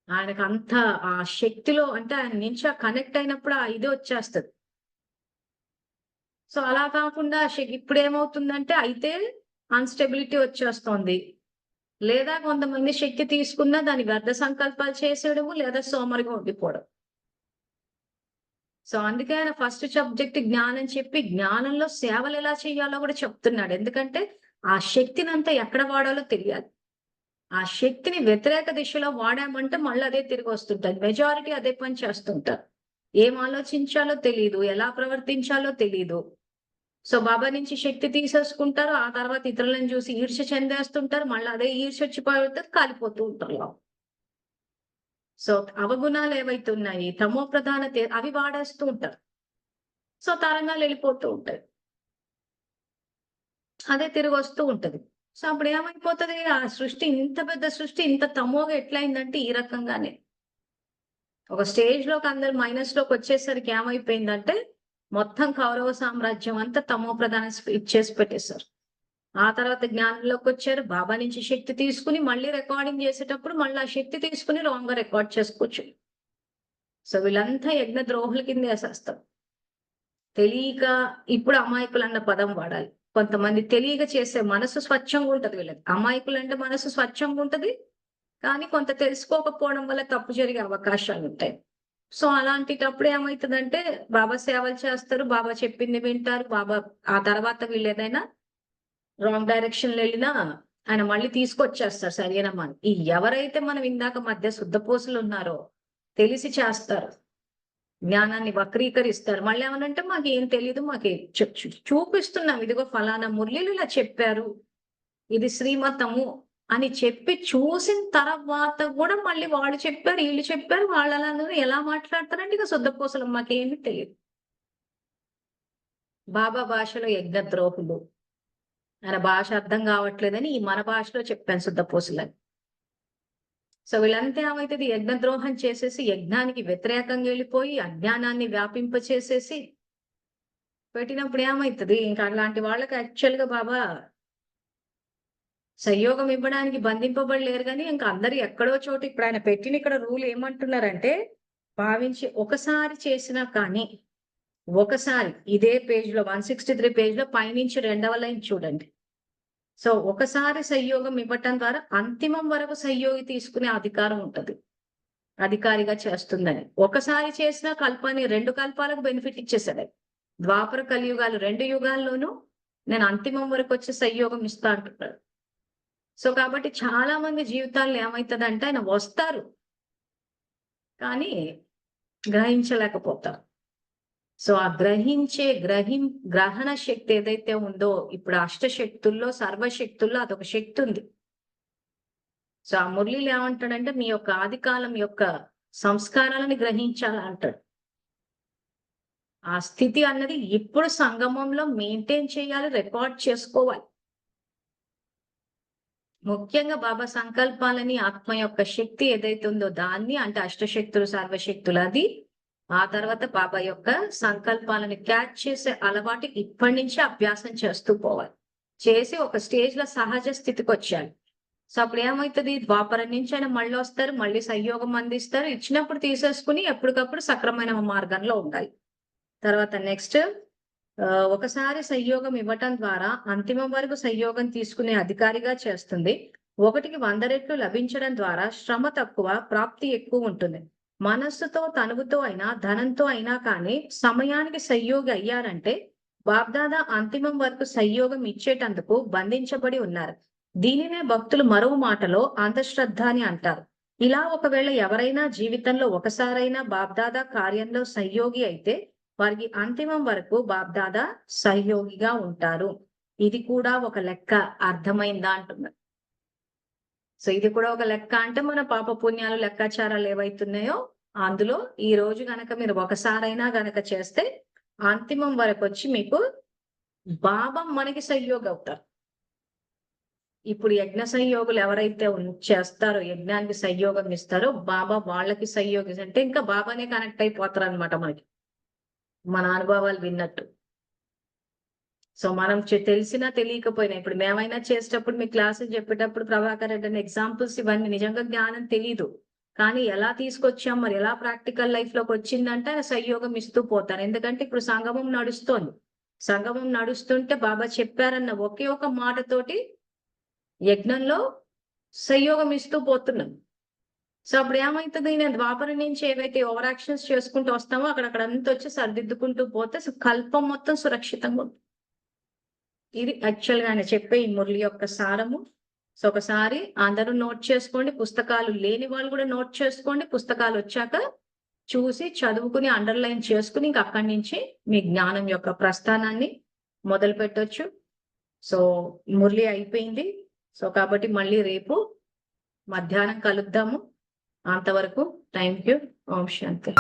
ఆయనకంత ఆ శక్తిలో అంటే ఆయన నుంచి కనెక్ట్ అయినప్పుడు ఆ ఇది వచ్చేస్తది. సో అలా కాకుండా ఇప్పుడు ఏమవుతుందంటే అయితే అన్‌స్టెబిలిటీ వచ్చేస్తోంది. లేదా కొంతమంది శక్తి తీసుకున్న దాని వ్యర్థ సంకల్పాలు చేసేయడము, లేదా సోమరిగా ఉండిపోవడం. సో అందుకే ఆయన ఫస్ట్ సబ్జెక్ట్ జ్ఞానం చెప్పి, జ్ఞానంలో సేవలు ఎలా చేయాలో కూడా చెప్తున్నాడు. ఎందుకంటే ఆ శక్తినంతా ఎక్కడ వాడాలో తెలియాలి. ఆ శక్తిని వ్యతిరేక దిశలో వాడామంటే మళ్ళీ అదే తిరిగి వస్తుంటది. మెజారిటీ అదే పని చేస్తుంటారు. ఏం ఆలోచించాలో తెలీదు, ఎలా ప్రవర్తించాలో తెలీదు. సో బాబా నుంచి శక్తి తీసేసుకుంటారు. ఆ తర్వాత ఇతరులను చూసి ఈర్ష్య చెందేస్తుంటారు. మళ్ళీ అదే ఈర్ష్య వచ్చి కాలిపోతూ ఉంటారు. సో అవగుణాలు ఏవైతే ఉన్నాయి, తమో ప్రధాన అవి వాడేస్తూ ఉంటారు. సో తరంగాలు వెళ్ళిపోతూ ఉంటాయి. అదే తిరిగి వస్తూ ఉంటది. సో అప్పుడు ఏమైపోతది, ఆ సృష్టి ఇంత పెద్ద సృష్టి ఇంత తమోగా ఎట్లయిందంటే ఈ రకంగానే. ఒక స్టేజ్ లోకి అందరు మైనస్ లోకి వచ్చేసరికి ఏమైపోయిందంటే మొత్తం కౌరవ సామ్రాజ్యం అంతా తమో ప్రధాన ఇచ్చేసి పెట్టేశారు. ఆ తర్వాత జ్ఞానంలోకి వచ్చారు. బాబా నుంచి శక్తి తీసుకుని మళ్ళీ రికార్డింగ్ చేసేటప్పుడు మళ్ళీ ఆ శక్తి తీసుకుని రాంగ్ గా రికార్డ్ చేసుకోవచ్చు. సో వీళ్ళంతా యజ్ఞ ద్రోహుల కింద వేసేస్తారు. తెలియక ఇప్పుడు అమాయకులు అన్న పదం వాడాలి. కొంతమంది తెలియక చేసే మనసు స్వచ్ఛంగా ఉంటది వీళ్ళకి. అమాయకులు అంటే మనసు స్వచ్ఛంగా ఉంటది. కానీ కొంత తెలుసుకోకపోవడం వల్ల తప్పు జరిగే అవకాశాలు ఉంటాయి. సో అలాంటిటప్పుడు ఏమైతుందంటే బాబా సేవలు చేస్తారు. బాబా చెప్పింది వింటారు. బాబా ఆ తర్వాత వీళ్ళు ఏదైనా రాంగ్ డైరెక్షన్ లో వెళ్ళినా ఆయన మళ్ళీ తీసుకొచ్చేస్తారు సరైన మనం. ఈ ఎవరైతే మనం ఇందాక మధ్య శుద్ధపూసలు ఉన్నారో తెలిసి చేస్తారు. జ్ఞానాన్ని వక్రీకరిస్తారు. మళ్ళీ ఏమనంటే మాకేం తెలియదు, మాకేం చూపిస్తున్నాం. ఇదిగో ఫలానా మురళిలు ఇలా చెప్పారు, ఇది శ్రీమతము అని చెప్పి చూసిన తర్వాత కూడా మళ్ళీ వాళ్ళు చెప్పారు, వీళ్ళు చెప్పారు, వాళ్ళు అలా ఎలా మాట్లాడతారంటే ఇక శుద్ధపూసలు మాకేమీ తెలియదు. బాబా భాషలో యజ్ఞ ద్రోహులు. ఆయన భాష అర్థం కావట్లేదని ఈ మన భాషలో చెప్పాను శుద్ధపూసలని. సో వీళ్ళంతా ఏమైతుంది, యజ్ఞద్రోహం చేసేసి యజ్ఞానికి వ్యతిరేకంగా వెళ్ళిపోయి అజ్ఞానాన్ని వ్యాపింపచేసేసి పెట్టినప్పుడు ఏమైతుంది, ఇంకా అలాంటి వాళ్ళకి యాక్చువల్ గా బాబా సంయోగం ఇవ్వడానికి బంధింపబడలేరు. కానీ ఇంకా అందరు ఎక్కడో చోటు ఇప్పుడు ఆయన పెట్టిన ఇక్కడ రూల్ ఏమంటున్నారంటే భావించి ఒకసారి చేసినా కానీ ఒకసారి ఇదే పేజ్ లో 163 పేజ్ లో పైనుంచి 2వ లైన్ చూడండి. సో ఒకసారి సంయోగం ఇవ్వటం ద్వారా అంతిమం వరకు సంయోగి తీసుకునే అధికారం ఉంటది, అధికారిగా చేస్తుందని. ఒకసారి చేసిన కల్పాన్ని 2 కల్పాలకు బెనిఫిట్ ఇచ్చేసాడు. ద్వాపర కలియుగాలు 2 యుగాల్లోనూ నేను అంతిమం వరకు వచ్చే సంయోగం ఇస్తా అంటున్నాడు. సో కాబట్టి చాలా మంది జీవితాల్లో ఏమవుతుందంటే ఆయన వస్తారు కానీ గ్రహించలేకపోతారు. సో ఆ గ్రహణ శక్తి ఏదైతే ఉందో ఇప్పుడు అష్టశక్తుల్లో సర్వశక్తుల్లో అదొక శక్తి ఉంది. సో ఆ మురళిలు ఏమంటాడంటే మీ యొక్క ఆదికాలం యొక్క సంస్కారాలను గ్రహించాలంటాడు. ఆ స్థితి అన్నది ఇప్పుడు సంగమంలో మెయింటైన్ చేయాలి, రికార్డ్ చేసుకోవాలి. ముఖ్యంగా బాబా సంకల్పాలని ఆత్మ యొక్క శక్తి ఏదైతే ఉందో దాన్ని, అంటే అష్టశక్తులు సర్వశక్తులు అది. ఆ తర్వాత బాబా యొక్క సంకల్పాలను క్యాచ్ చేసే అలవాటు ఇప్పటి నుంచి అభ్యాసం చేస్తూ పోవాలి. చేసి ఒక స్టేజ్ లో సహజ స్థితికి వచ్చాలి. సో అప్పుడు ఏమవుతుంది, ద్వాపరం నుంచి ఆయన మళ్ళీ వస్తారు, మళ్ళీ సంయోగం అందిస్తారు. ఇచ్చినప్పుడు తీసేసుకుని ఎప్పటికప్పుడు సక్రమైన మార్గంలో ఉండాలి. తర్వాత నెక్స్ట్ ఒకసారి సంయోగం ఇవ్వటం ద్వారా అంతిమం వరకు సంయోగం తీసుకునే అధికారిగా చేస్తుంది. 1కి 100 రెట్లు లభించడం ద్వారా శ్రమ తక్కువ, ప్రాప్తి ఎక్కువ ఉంటుంది. మనస్సుతో తనువుతో అయినా ధనంతో అయినా కానీ సమయానికి సంయోగి అయ్యారంటే బాబ్దాదా అంతిమం వరకు సంయోగం ఇచ్చేటందుకు బంధించబడి ఉన్నారు. దీనినే భక్తులు మరో మాటలో అంధశ్రద్ధ అని అంటారు. ఇలా ఒకవేళ ఎవరైనా జీవితంలో ఒకసారైనా బాబ్దాదా కార్యంలో సంయోగి అయితే వారికి అంతిమం వరకు బాబ్దాదా సహయోగిగా ఉంటారు. ఇది కూడా ఒక లెక్క, అర్థమైందా అంటున్నారు. సో ఇది కూడా ఒక లెక్క అంటే మన పాప పుణ్యాలు లెక్కాచారాలు ఏవైతున్నాయో అందులో ఈ రోజు గనక మీరు ఒకసారైనా గనక చేస్తే అంతిమం వరకు వచ్చి మీకు బాబా మనకి సహయోగి అవుతారు. ఇప్పుడు యజ్ఞ సంయోగులు ఎవరైతే చేస్తారో, యజ్ఞానికి సంయోగం ఇస్తారో బాబా వాళ్ళకి సహయోగి అంటే ఇంకా బాబానే కనెక్ట్ అయిపోతారు అనమాట మనకి, మన అనుభవాలు విన్నట్టు. సో మనం తెలిసినా తెలియకపోయినా ఇప్పుడు మేమైనా చేసేటప్పుడు మీ క్లాసులు చెప్పేటప్పుడు ప్రభాకర్ రెడ్డి అనే ఎగ్జాంపుల్స్ ఇవన్నీ నిజంగా జ్ఞానం తెలీదు. కానీ ఎలా తీసుకొచ్చాం, మరి ఎలా ప్రాక్టికల్ లైఫ్ లోకి వచ్చిందంటే ఆయన సంయోగం ఇస్తూ పోతారు. ఎందుకంటే ఇప్పుడు సంగమం నడుస్తోంది. సంగమం నడుస్తుంటే బాబా చెప్పారన్న ఒకే ఒక మాటతోటి యజ్ఞంలో సంయోగం ఇస్తూ పోతున్నాం. సో అప్పుడు ఏమవుతుంది, నేను ద్వాపరం నుంచి ఏవైతే ఓవర్ యాక్షన్స్ చేసుకుంటూ వస్తామో అక్కడక్కడ అంతా వచ్చి సరిదిద్దుకుంటూ పోతే కల్పం మొత్తం సురక్షితంగా ఉంటుంది. ఇది యాక్చువల్ గా ఆయన చెప్పే ఈ మురళి యొక్క సారము. సో ఒకసారి అందరూ నోట్ చేసుకోండి, పుస్తకాలు లేని వాళ్ళు కూడా నోట్ చేసుకోండి. పుస్తకాలు వచ్చాక చూసి చదువుకుని అండర్లైన్ చేసుకుని ఇంక అక్కడి నుంచి మీ జ్ఞానం యొక్క ప్రస్థానాన్ని మొదలు పెట్టొచ్చు. సో మురళి అయిపోయింది. సో కాబట్టి మళ్ళీ రేపు మధ్యాహ్నం కలుద్దాము. అంతవరకు థ్యాంక్ యూ. Om Shanti.